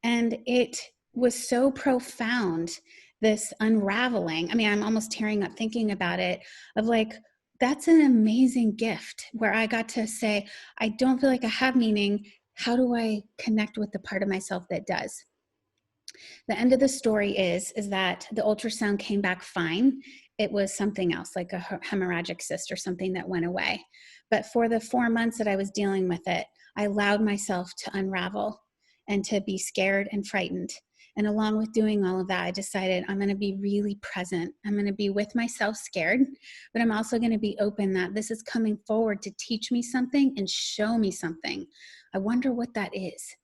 And it was so profound, this unraveling. I mean, I'm almost tearing up thinking about it, of like, that's an amazing gift where I got to say, I don't feel like I have meaning. How do I connect with the part of myself that does? The end of the story is that the ultrasound came back fine. It was something else, like a hemorrhagic cyst or something that went away. But for the 4 months that I was dealing with it, I allowed myself to unravel and to be scared and frightened. And along with doing all of that, I decided I'm going to be really present. I'm going to be with myself scared, but I'm also going to be open that this is coming forward to teach me something and show me something. I wonder what that is.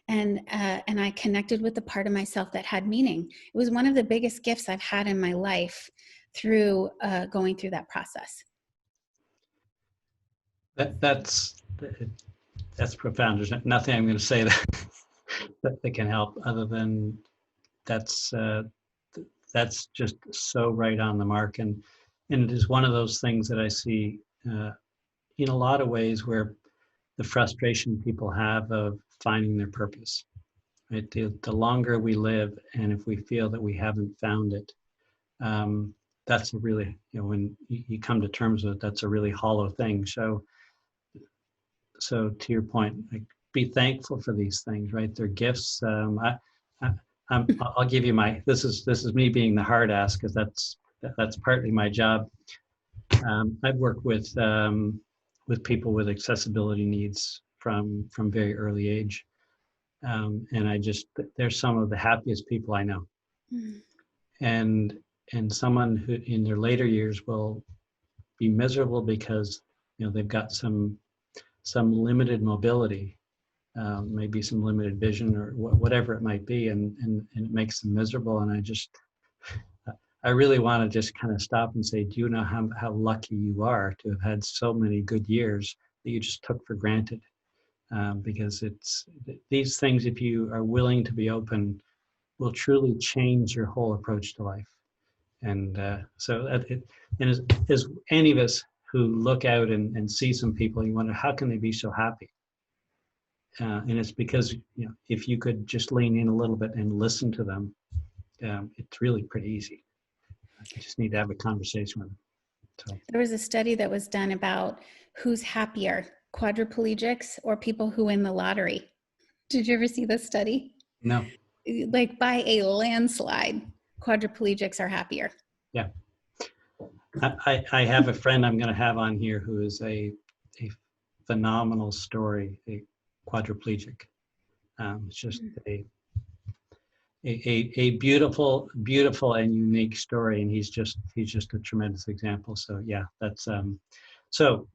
And I connected with the part of myself that had meaning. It was one of the biggest gifts I've had in my life through going through that process. That's profound. There's nothing I'm going to say that can help, other than that's just so right on the mark. And it is one of those things that I see in a lot of ways where the frustration people have of finding their purpose, right? The longer we live, and if we feel that we haven't found it, that's a really, when you come to terms with it, that's a really hollow thing. So to your point, like, be thankful for these things, right? They're gifts. I'll give you this is me being the hard ass, because that's partly my job. I've worked with people with accessibility needs from very early age, and they're some of the happiest people I know. Mm. And someone who in their later years will be miserable because they've got some limited mobility, maybe some limited vision, or whatever it might be, and it makes them miserable. And I really want to just kind of stop and say, do you know how lucky you are to have had so many good years that you just took for granted? Because it's these things, if you are willing to be open, will truly change your whole approach to life. And as any of us who look out and see some people, you wonder, how can they be so happy? And it's because, if you could just lean in a little bit and listen to them, it's really pretty easy. You just need to have a conversation with them. So. There was a study that was done about who's happier, quadriplegics or people who win the lottery. Did you ever see this study? No. Like by a landslide, quadriplegics are happier. Yeah. I have a friend I'm going to have on here who is a phenomenal story, a quadriplegic. It's just a beautiful and unique story, and he's just a tremendous example. So yeah, that's so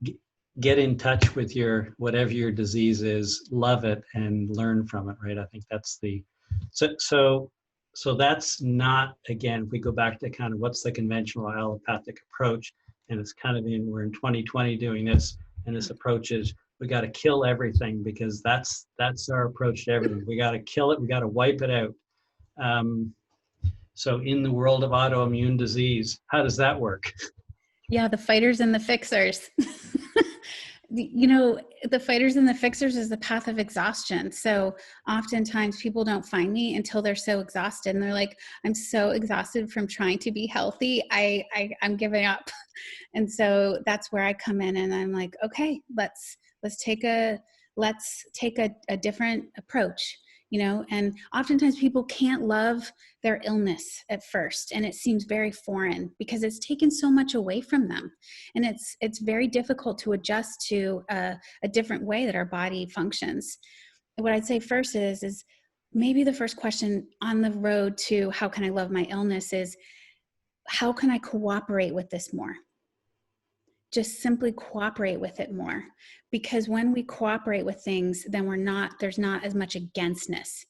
get in touch with whatever your disease is, love it, and learn from it, right? I think that's so that's not, again, if we go back to kind of what's the conventional allopathic approach, and it's kind of we're in 2020 doing this, and this approach is we got to kill everything, because that's our approach to everything. We got to kill it, we got to wipe it out. So in the world of autoimmune disease, how does that work? Yeah, the fighters and the fixers. The fighters and the fixers is the path of exhaustion. So oftentimes people don't find me until they're so exhausted, and they're like, I'm so exhausted from trying to be healthy. I'm giving up. And so that's where I come in, and I'm like, okay, let's take a different approach. And oftentimes people can't love their illness at first, and it seems very foreign because it's taken so much away from them, and it's very difficult to adjust to a different way that our body functions. What I'd say first is maybe the first question on the road to how can I love my illness is, how can I cooperate with this more? Just simply cooperate with it more, because when we cooperate with things, then there's not as much againstness.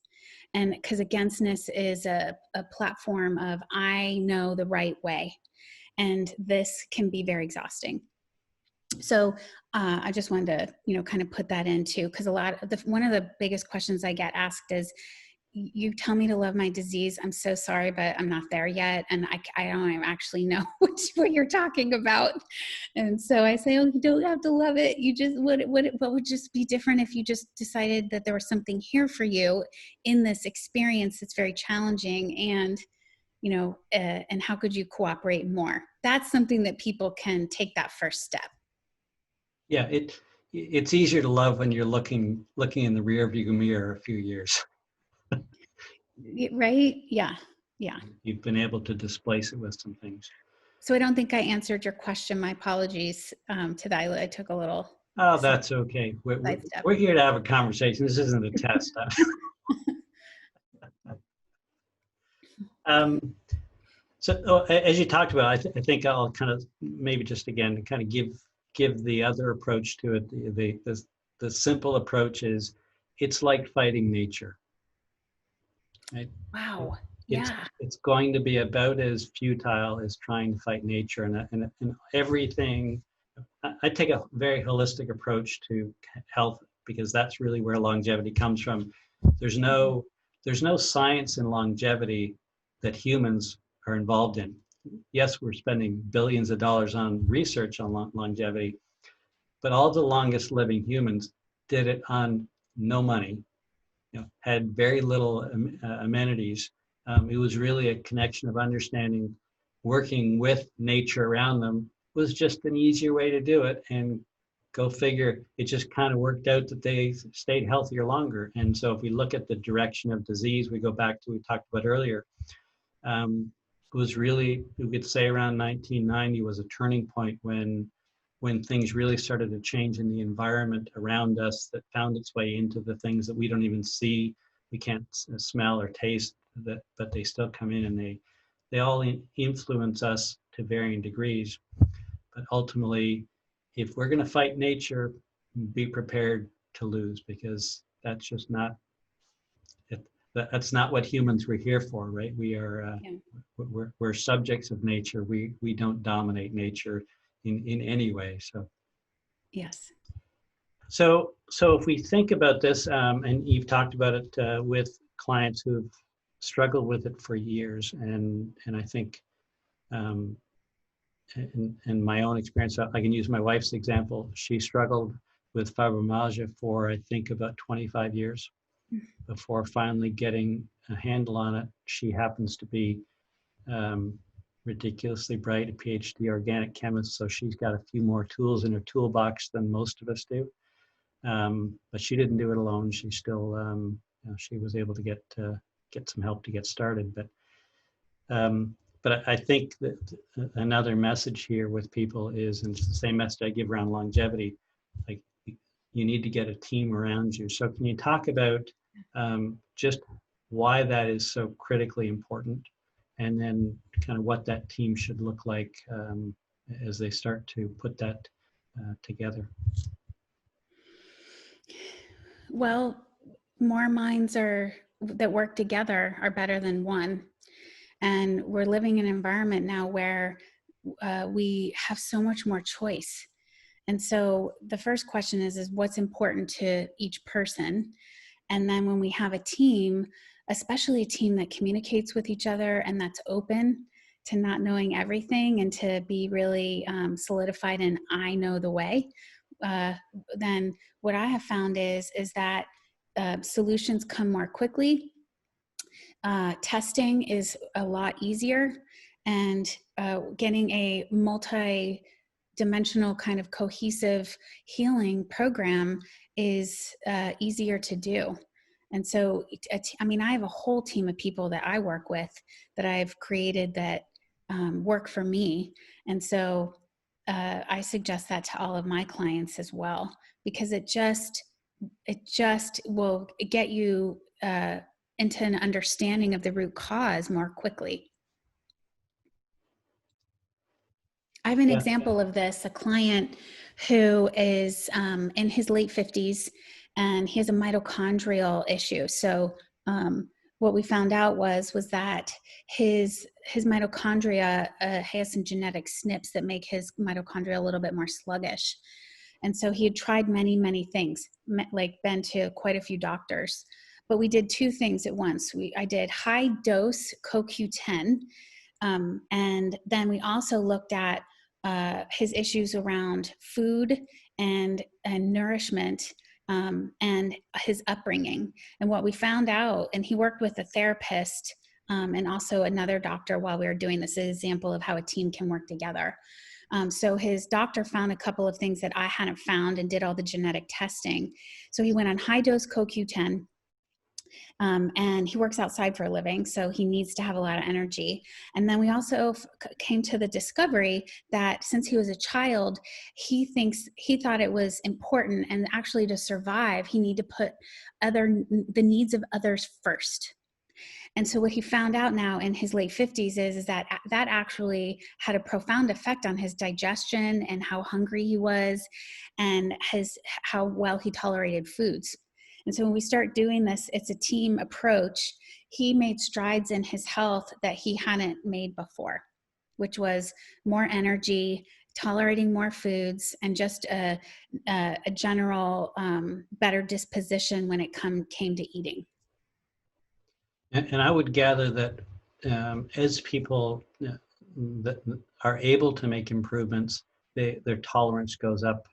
And because againstness is a platform of, I know the right way, and this can be very exhausting. So I just wanted to, kind of put that into, because one of the biggest questions I get asked is, you tell me to love my disease. I'm so sorry, but I'm not there yet. And I don't actually know what you're talking about. And so I say, oh, you don't have to love it. You just, what would just be different if you just decided that there was something here for you in this experience that's very challenging, and, and how could you cooperate more? That's something that people can take that first step. Yeah. It's easier to love when you're looking in the rear view mirror a few years. Right? Yeah. You've been able to displace it with some things. So I don't think I answered your question. My apologies to that. I took a little. Oh, that's okay. We're here to have a conversation. This isn't a test. So as you talked about, I think I'll kind of maybe just again kind of give the other approach to it. The simple approach is, it's like fighting nature. Right? Wow. It's going to be about as futile as trying to fight nature, and everything. I take a very holistic approach to health, because that's really where longevity comes from. There's no science in longevity that humans are involved in. Yes, we're spending billions of dollars on research on longevity, but all the longest living humans did it on no money. Had very little amenities. It was really a connection of understanding, working with nature around them was just an easier way to do it. And go figure, it just kind of worked out that they stayed healthier longer. And so if we look at the direction of disease, we go back to what we talked about earlier. It was really, we could say around 1990 was a turning point when things really started to change in the environment around us that found its way into the things that we don't even see, we can't smell or taste, that, but they still come in, and they all influence us to varying degrees. But ultimately, if we're going to fight nature, be prepared to lose, because that's just not it, that's not what humans were here for, right? We are Yeah. we're subjects of nature. We don't dominate nature in any way. Yes. So if we think about this, and you've talked about it with clients who've struggled with it for years, and I think um, in my own experience, I can use my wife's example. She struggled with fibromyalgia for, I think, about 25 years before finally getting a handle on it. She happens to be um, ridiculously bright, a PhD organic chemist, so she's got a few more tools in her toolbox than most of us do. But she didn't do it alone. She still, she was able to get some help to get started. But I think that another message here with people is, and it's the same message I give around longevity, like you need to get a team around you. So can you talk about just why that is so critically important, and then kind of what that team should look like as they start to put that together? Well, more minds that work together are better than one. And we're living in an environment now where we have so much more choice. And so the first question is what's important to each person? And then when we have a team, especially a team that communicates with each other and that's open to not knowing everything and to be really solidified in I know the way, then what I have found is that solutions come more quickly. Testing is a lot easier, and getting a multi-dimensional kind of cohesive healing program is easier to do. And so, I mean, I have a whole team of people that I work with that I've created that work for me. And so I suggest that to all of my clients as well, because it just will get you into an understanding of the root cause more quickly. I have an Yeah. example of this, a client who is in his late 50s, and he has a mitochondrial issue. So what we found out was that his mitochondria has some genetic SNPs that make his mitochondria a little bit more sluggish. And so he had tried many things, like been to quite a few doctors. But we did two things at once. I did high dose CoQ10, and then we also looked at his issues around food and nourishment, and his upbringing. And what we found out, and he worked with a therapist and also another doctor while we were doing this, an example of how a team can work together. So his doctor found a couple of things that I hadn't found and did all the genetic testing. So he went on high dose CoQ10. And he works outside for a living, so he needs to have a lot of energy. And then we also came to the discovery that since he was a child, he thought it was important, and actually to survive, he needed to put the needs of others first. And so what he found out now in his late 50s is that actually had a profound effect on his digestion and how hungry he was, and how well he tolerated foods. And so when we start doing this, it's a team approach. He made strides in his health that he hadn't made before, which was more energy, tolerating more foods, and just a general better disposition when it came to eating. And I would gather that as people that are able to make improvements, their tolerance goes up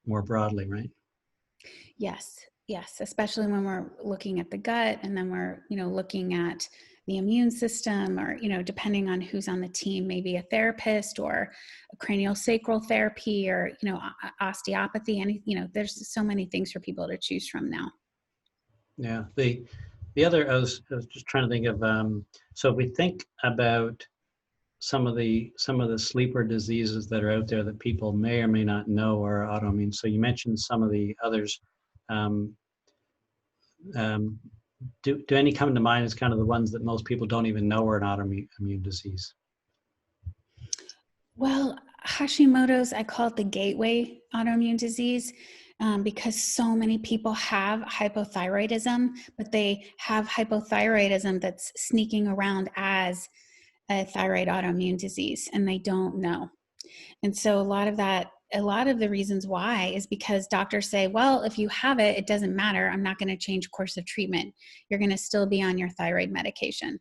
more broadly, right? Yes, especially when we're looking at the gut, and then we're looking at the immune system, or, depending on who's on the team, maybe a therapist or a cranial sacral therapy, or, osteopathy. There's so many things for people to choose from now. Yeah. The other, I was just trying to think of, so if we think about some of the sleeper diseases that are out there that people may or may not know are autoimmune. So you mentioned some of the others. Do any come to mind as kind of the ones that most people don't even know are an autoimmune disease? Well, Hashimoto's, I call it the gateway autoimmune disease, because so many people have hypothyroidism, but they have hypothyroidism that's sneaking around as a thyroid autoimmune disease, and they don't know. And so a lot of the reasons why is because doctors say, well, if you have it, it doesn't matter. I'm not going to change course of treatment. You're going to still be on your thyroid medication.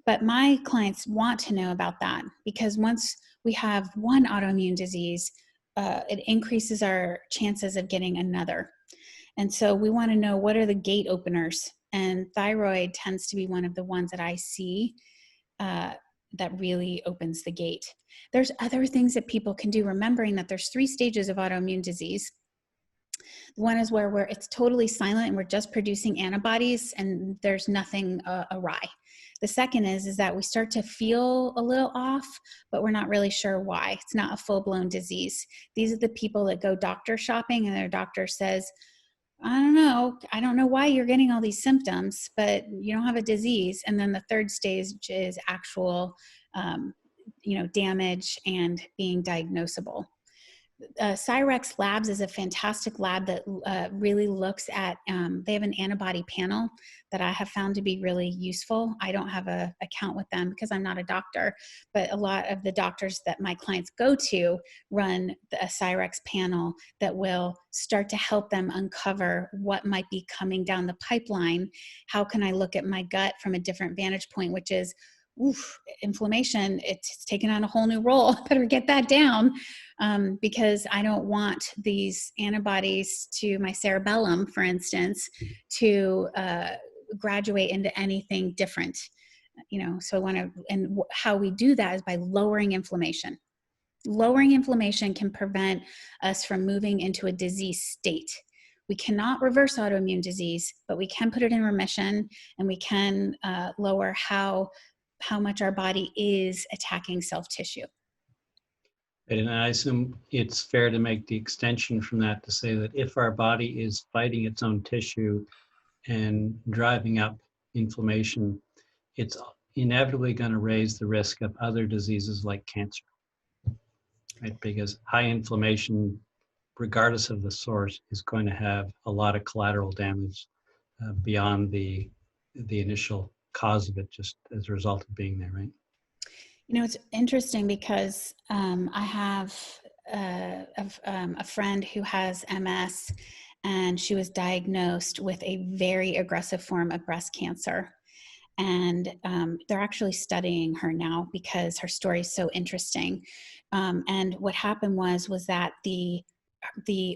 But my clients want to know about that, because once we have one autoimmune disease, it increases our chances of getting another. And so we want to know, what are the gate openers? And thyroid tends to be one of the ones that I see that really opens the gate. There's other things that people can do, remembering that there's 3 stages of autoimmune disease. One is where it's totally silent and we're just producing antibodies and there's nothing awry. The second is that we start to feel a little off, but we're not really sure why. It's not a full-blown disease. These are the people that go doctor shopping and their doctor says, I don't know why you're getting all these symptoms, but you don't have a disease. And then the third stage is actual, damage and being diagnosable. Cyrex Labs is a fantastic lab that really looks at, they have an antibody panel that I have found to be really useful. I don't have an account with them because I'm not a doctor, but a lot of the doctors that my clients go to run a Cyrex panel that will start to help them uncover what might be coming down the pipeline. How can I look at my gut from a different vantage point, which is, inflammation, it's taken on a whole new role. Better get that down, because I don't want these antibodies to my cerebellum, for instance, to graduate into anything different. So I want to, and how we do that is by lowering inflammation. Lowering inflammation can prevent us from moving into a disease state. We cannot reverse autoimmune disease, but we can put it in remission, and we can lower how much our body is attacking self-tissue. And I assume it's fair to make the extension from that to say that if our body is fighting its own tissue and driving up inflammation, it's inevitably going to raise the risk of other diseases like cancer, right? Because high inflammation, regardless of the source, is going to have a lot of collateral damage beyond the initial cause of it, just as a result of being there, right? It's interesting because I have a friend who has MS, and she was diagnosed with a very aggressive form of breast cancer. And they're actually studying her now because her story is so interesting. And what happened was that the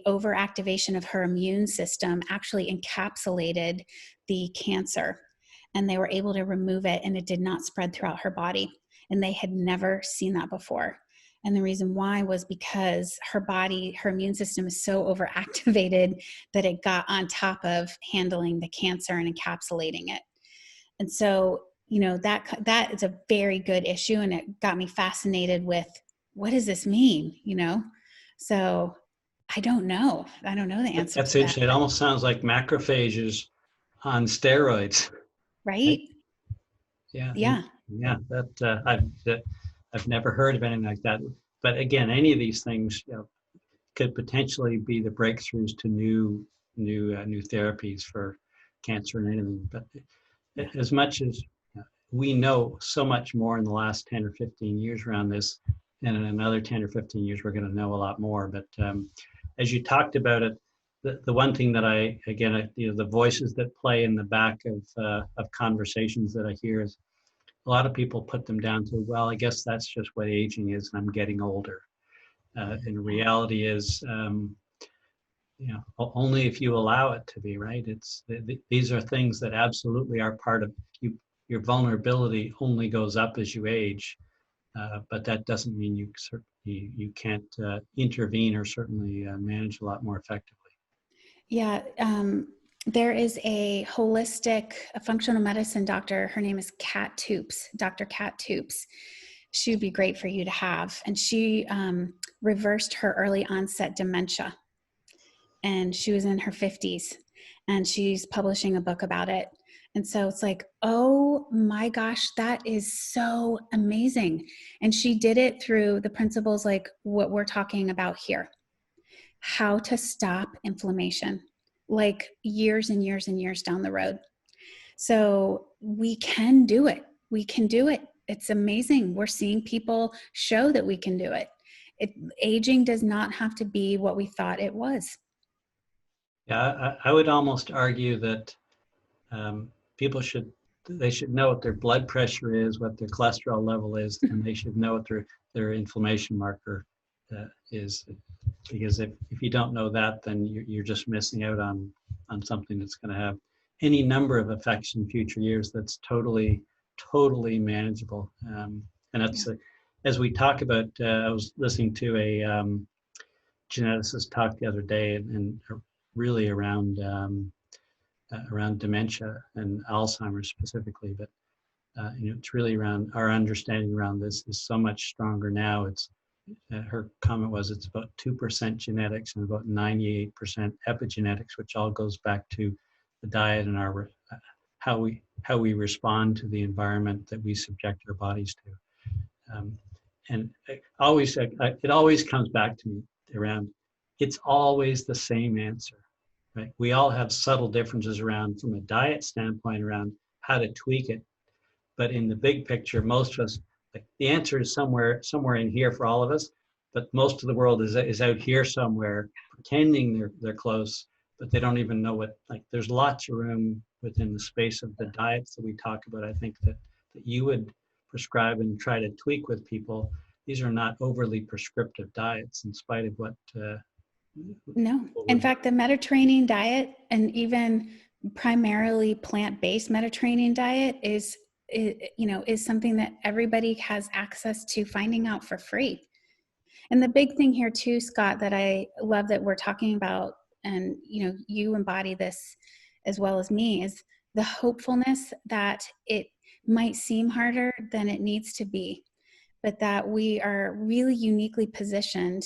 overactivation of her immune system actually encapsulated the cancer, and they were able to remove it, and it did not spread throughout her body. And they had never seen that before. And the reason why was because her immune system is so overactivated that it got on top of handling the cancer and encapsulating it. And so, that is a very good issue. And it got me fascinated with, what does this mean? So I don't know. I don't know the answer. That's interesting. It almost sounds like macrophages on steroids. Right? Yeah. That I've never heard of anything like that. But again, any of these things could potentially be the breakthroughs to new therapies for cancer and anything. But as much as we know so much more in the last 10 or 15 years around this, and in another 10 or 15 years, we're going to know a lot more. But as you talked about it, the one thing that the voices that play in the back of conversations that I hear is a lot of people put them down to, well, I guess that's just what aging is, and I'm getting older. And reality is, only if you allow it to be, right? These are things that absolutely are part of you. your vulnerability only goes up as you age, but that doesn't mean you can't intervene or certainly manage a lot more effectively. Yeah, there is a holistic a functional medicine doctor. Her name is Kat Toops, Dr. Kat Toops. She would be great for you to have. And she reversed her early onset dementia. And she was in her 50s. And she's publishing a book about it. And so it's like, oh my gosh, that is so amazing. And she did it through the principles like what we're talking about here. How to stop inflammation, like years and years and years down the road. So we can do it. We can do it. It's amazing. We're seeing people show that we can do it. Aging does not have to be what we thought it was. Yeah, I would almost argue that people should know what their blood pressure is, what their cholesterol level is, and they should know what their inflammation marker is. Because if you don't know that, then you're just missing out on something that's going to have any number of effects in future years that's totally manageable. And that's as we talk about, I was listening to a geneticist talk the other day, and really around dementia and Alzheimer's specifically, but it's really around our understanding around this is so much stronger now. It's her comment was it's about 2% genetics and about 98% epigenetics, which all goes back to the diet and our how we respond to the environment that we subject our bodies to. And it always comes back to me around, it's always the same answer, right? We all have subtle differences around from a diet standpoint around how to tweak it. But in the big picture, most of us, like, the answer is somewhere in here for all of us, but most of the world is out here somewhere pretending they're close, but they don't even know what, like, there's lots of room within the space of the diets that we talk about. I think that you would prescribe and try to tweak with people. These are not overly prescriptive diets, in spite of what. No, in fact, the Mediterranean diet and even primarily plant-based Mediterranean diet is something that everybody has access to finding out for free. And the big thing here too, Scott, that I love that we're talking about, and you embody this as well as me, is the hopefulness that it might seem harder than it needs to be, but that we are really uniquely positioned,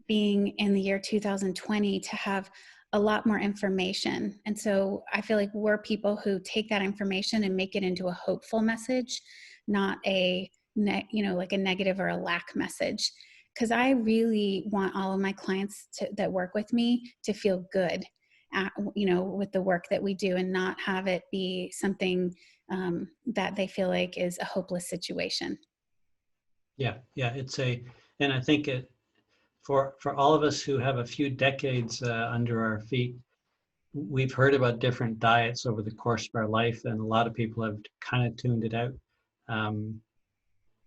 being in the year 2020, to have a lot more information. And so I feel like we're people who take that information and make it into a hopeful message, not like a negative or a lack message. Because I really want all of my clients that work with me to feel good with the work that we do, and not have it be something that they feel like is a hopeless situation. Yeah, and I think for all of us who have a few decades under our feet, we've heard about different diets over the course of our life, and a lot of people have kind of tuned it out.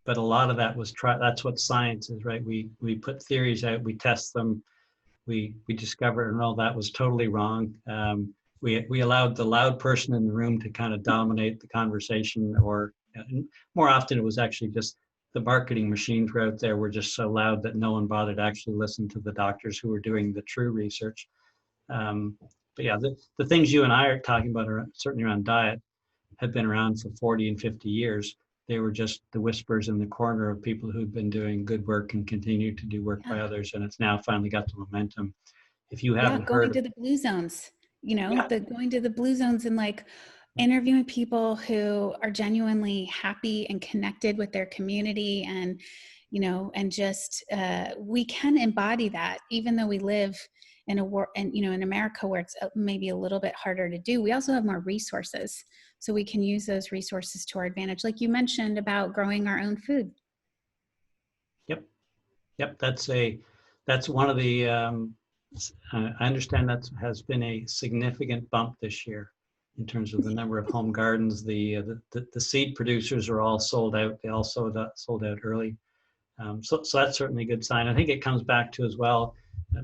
But a lot of that was that's what science is, right? We put theories out, we test them, we discover, and all that was totally wrong. We allowed the loud person in the room to kind of dominate the conversation, or more often it was actually just the marketing machines were out there were just so loud that no one bothered to actually listen to the doctors who were doing the true research. But yeah, the things you and I are talking about are certainly around diet, have been around for 40 and 50 years. They were just the whispers in the corner of people who've been doing good work and continue to do work by others. And it's now finally got the momentum. If you haven't going to the blue zones, going to the blue zones and like interviewing people who are genuinely happy and connected with their community, and and just we can embody that, even though we live in a world, and in America, where it's maybe a little bit harder to do. We also have more resources, so we can use those resources to our advantage, like you mentioned about growing our own food. Yep, that's one of the I understand that has been a significant bump this year in terms of the number of home gardens. The seed producers are all sold out. They all sold out early. So that's certainly a good sign. I think it comes back to as well,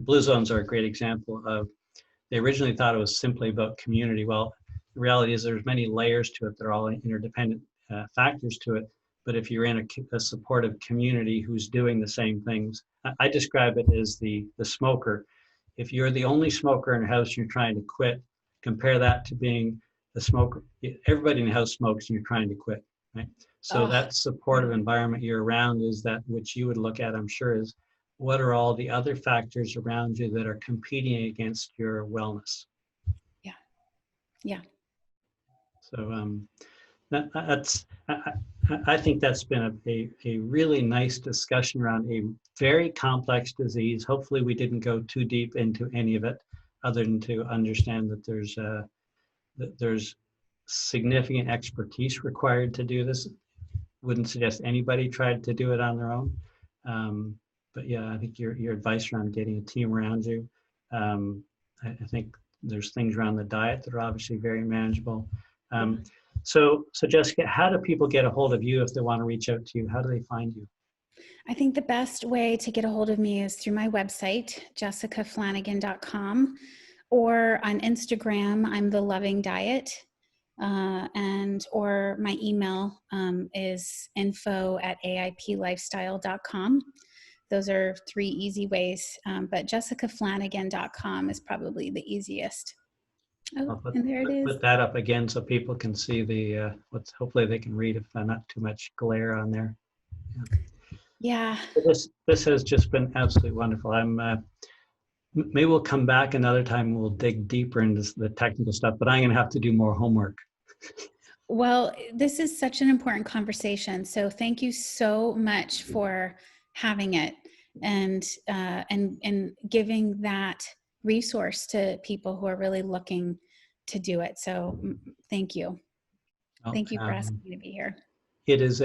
blue zones are a great example of, they originally thought it was simply about community. Well, the reality is there's many layers to it. They're all interdependent factors to it. But if you're in a supportive community who's doing the same things, I describe it as the smoker. If you're the only smoker in a house and you're trying to quit, compare that to being the smoker. Everybody in the house smokes and you're trying to quit, right? So that supportive environment you're around is that which you would look at, I'm sure, is what are all the other factors around you that are competing against your wellness? Yeah. Yeah. So I think that's been a really nice discussion around a very complex disease. Hopefully we didn't go too deep into any of it, other than to understand that there's significant expertise required to do this. Wouldn't suggest anybody tried to do it on their own. But yeah, I think your advice around getting a team around you, I think there's things around the diet that are obviously very manageable. So Jessica, how do people get a hold of you if they want to reach out to you? How do they find you? I think the best way to get a hold of me is through my website, jessicaflanagan.com, or on Instagram, I'm The Loving Diet, or my email is info@aiplifestyle.com. Those are 3 easy ways, but jessicaflanagan.com is probably the easiest. And there it is. Put that up again so people can see the hopefully they can read if not too much glare on there. Yeah. This has just been absolutely wonderful. Maybe we'll come back another time and we'll dig deeper into the technical stuff, but I'm going to have to do more homework. Well, this is such an important conversation. So thank you so much for having it and giving that resource to people who are really looking to do it. So thank you. Thank you for asking me to be here. It's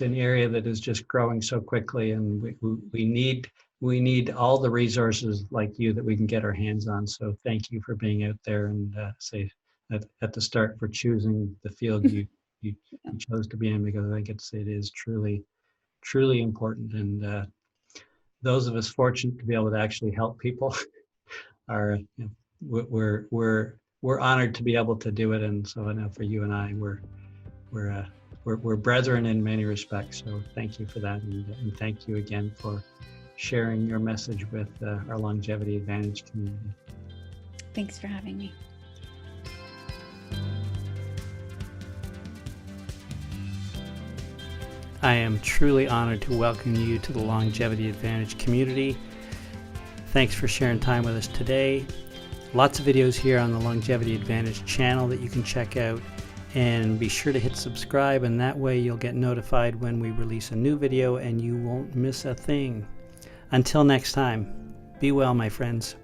an area that is just growing so quickly, and we need all the resources like you that we can get our hands on. So thank you for being out there and say at the start for choosing the field you chose to be in, because I think it is truly important. And those of us fortunate to be able to actually help people are, we're honored to be able to do it. And so I know for you and I, we're brethren in many respects. So thank you for that, and thank you again for sharing your message with our Longevity Advantage community. Thanks for having me. I am truly honored to welcome you to the Longevity Advantage community. Thanks for sharing time with us today. Lots of videos here on the Longevity Advantage channel that you can check out, and be sure to hit subscribe, and that way you'll get notified when we release a new video and you won't miss a thing. Until next time, be well, my friends.